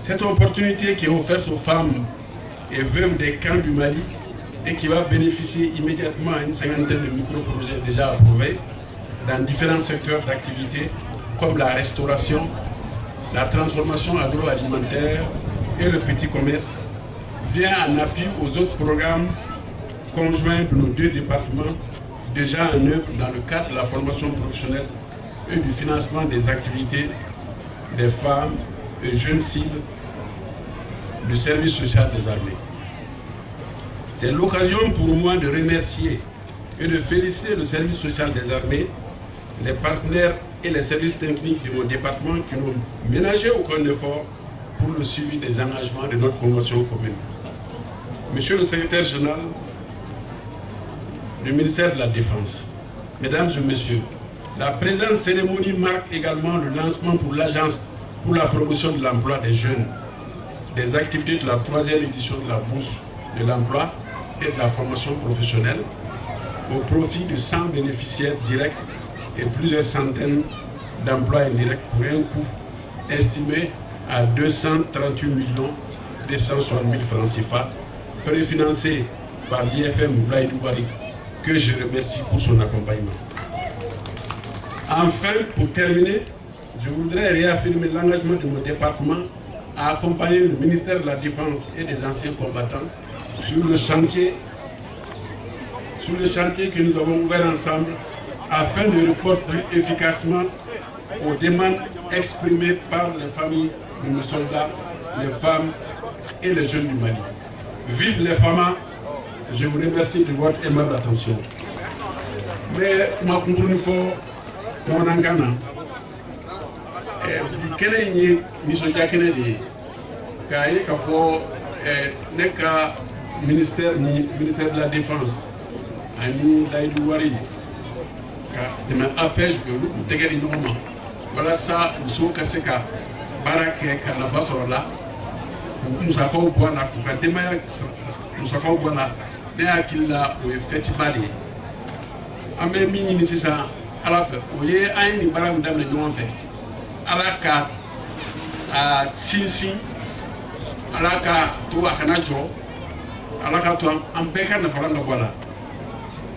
cette opportunité qui est offerte aux femmes et veuves des camps du Mali et qui va bénéficier immédiatement à une cinquantaine de micro-projets déjà approuvés dans différents secteurs d'activité comme la restauration, la transformation agroalimentaire et le petit commerce, vient en appui aux autres programmes conjoints de nos deux départements déjà en œuvre dans le cadre de la formation professionnelle et du financement des activités des femmes et jeunes cibles du service social des armées. C'est l'occasion pour moi de remercier et de féliciter le service social des armées, les partenaires et les services techniques de mon département qui n'ont ménagé aucun effort pour le suivi des engagements de notre convention commune. Monsieur le secrétaire général du ministère de la Défense, Mesdames et Messieurs, la présente cérémonie marque également le lancement pour l'Agence pour la promotion de l'emploi des jeunes, des activités de la 3e édition de la bourse de l'emploi et de la formation professionnelle au profit de 100 bénéficiaires directs et plusieurs centaines d'emplois indirects pour un coût estimé à 238 260 000 francs CFA, préfinancé par l'IFM Laïdou Wari, que je remercie pour son accompagnement. Enfin, pour terminer, je voudrais réaffirmer l'engagement de mon département à accompagner le ministère de la Défense et des anciens combattants sur le chantier que nous avons ouvert ensemble afin de répondre plus efficacement aux demandes exprimées par les familles de nos soldats, les femmes et les jeunes du Mali. Vive les femmes! Je vous remercie de votre aimable attention. Mais ma comprenez fort, mon engana. Quel est le ministère de la Défense? Ani Laïdou Wari. De ma appel, je veux vous dégager normalement. Voilà ça, nous sommes cassés car Barak et la façon là. Nous avons besoin de nous avons besoin de qu'il a fait parler. À même minute, c'est ça. À la fin, vous voyez, un des barams dans le nom fait. À la carte, à Sinsi, à la carte, tout à Kanajo, à la carte, en Pékin, de Falanga Boala.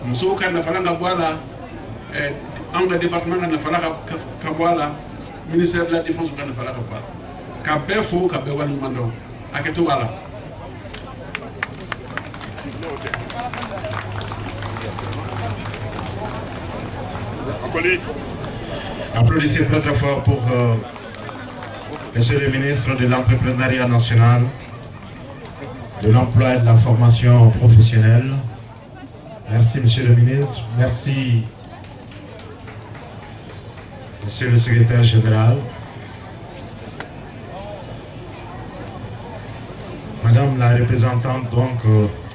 Nous sommes quand de Falanga Boala, en le département de Falanga Kaboala, ministère de la Défense de Falanga Boala. Kabefo, Kabewali Mando, à Ketouala. Applaudissez très très fort pour Monsieur le ministre de l'Entrepreneuriat national, de l'Emploi et de la formation professionnelle. Merci Monsieur le ministre, merci Monsieur le secrétaire général, Madame la représentante donc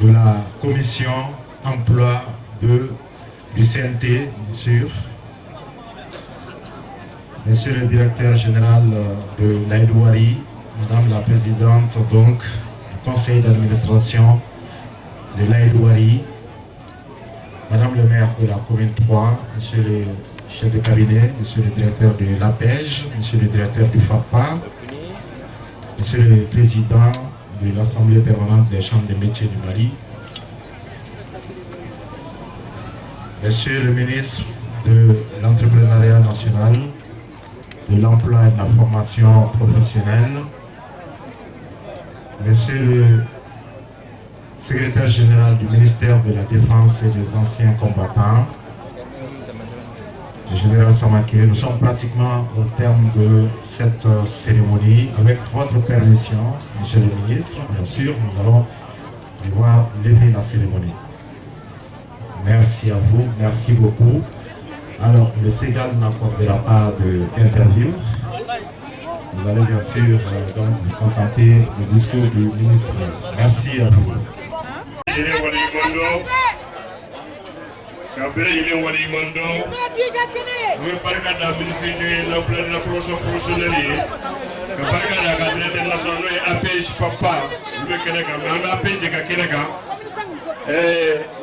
de la commission emploi du CNT, bien sûr. Monsieur le directeur général de Laïdou Wari, Madame la présidente donc du conseil d'administration de Laïdou Wari, Madame le maire de la commune 3, monsieur le chef de cabinet, monsieur le directeur de l'APEJ, monsieur le directeur du FAPA, monsieur le président de l'Assemblée permanente des chambres de métiers du Mali, monsieur le ministre de l'entrepreneuriat national, de l'emploi et de la formation professionnelle, monsieur le secrétaire général du ministère de la Défense et des anciens combattants, le général Samaké, nous sommes pratiquement au terme de cette cérémonie. Avec votre permission, monsieur le ministre, bien sûr, nous allons devoir lever la cérémonie. Merci à vous, merci beaucoup. Alors, le Ségal n'accordera pas d'interview. Vous allez bien sûr donc vous contenter du discours du ministre. Merci à vous.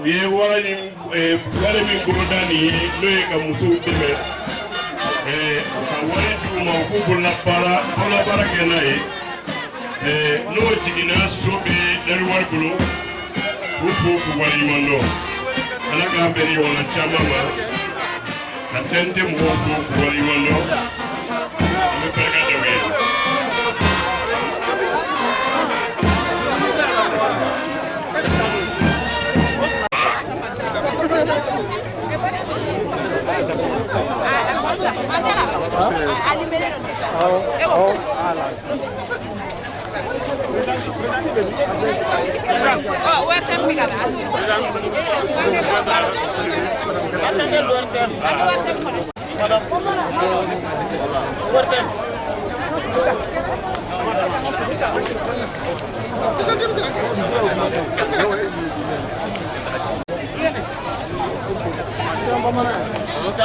ye wala min burodani loye ka muso dɛmɛ ka wari d'u ma u k'u bolola baara kɛ n'a ye n'o jiginna so bɛ dari wari bolo k'u fo k'u waleɲuman dɔn ala k'an bɛn ni ɲɔgɔnna caman ma ka CNT mɔgɔw fo k'u waleɲuman dɔn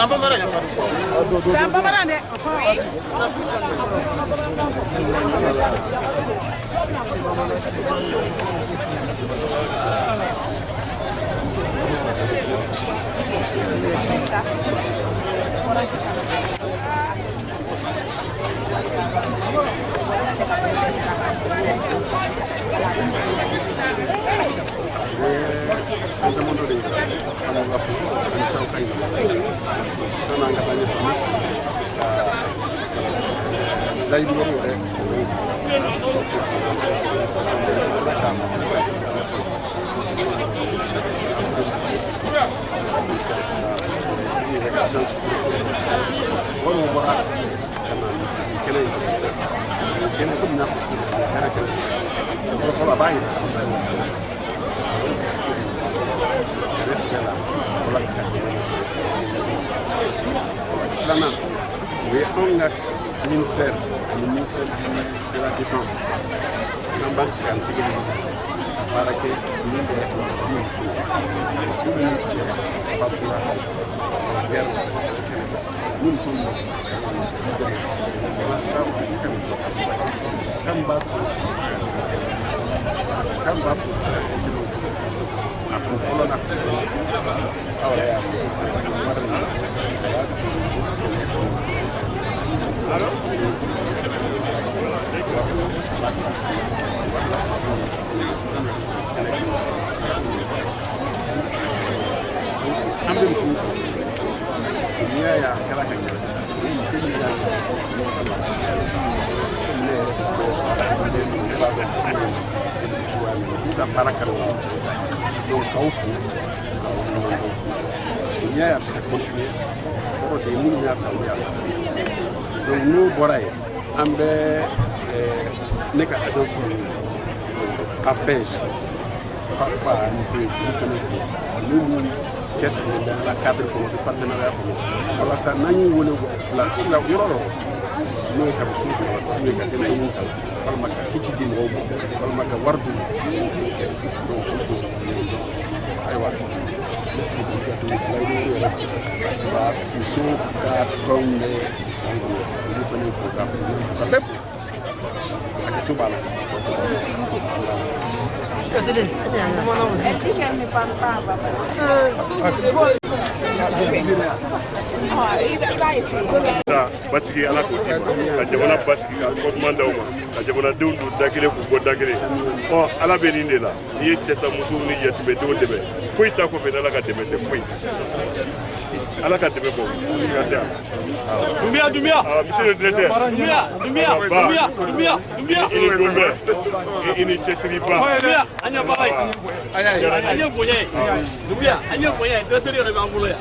an bɛ barika da u ye. Ministère de la Défense. Nous avons tout bas là. Elle dit qu'elle ne parle pas. Basigi ala ko ka jamana basigi ka ko mandaw ma ka jamana denw do dagele ko go dagele ala be ni de la ni ye cɛsa muso ni yetibe denw dɛmɛ foyi ta ko fe ala ka dɛmɛ tɛ foyi ala ka dɛmɛ ko sigata Dumia monsieur le directeur Dumia ini cɛsiri ba anya barai anya boye Dumia anya boye directeur yɛrɛ b'an bolo yan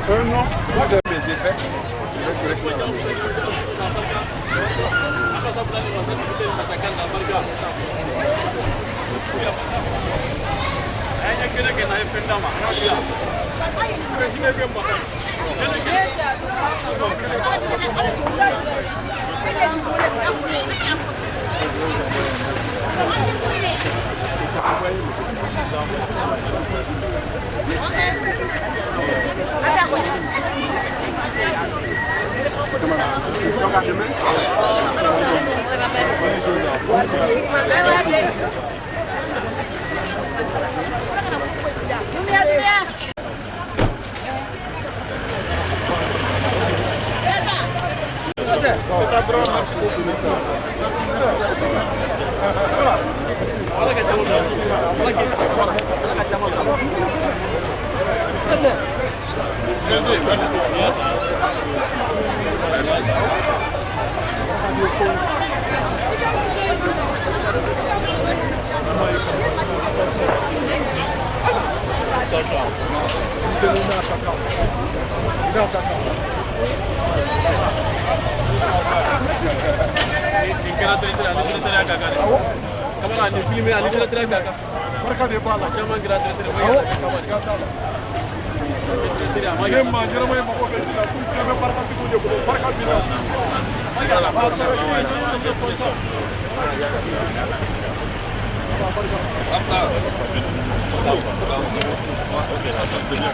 non, moi j'ai fait. Ok, ça, c'est bien.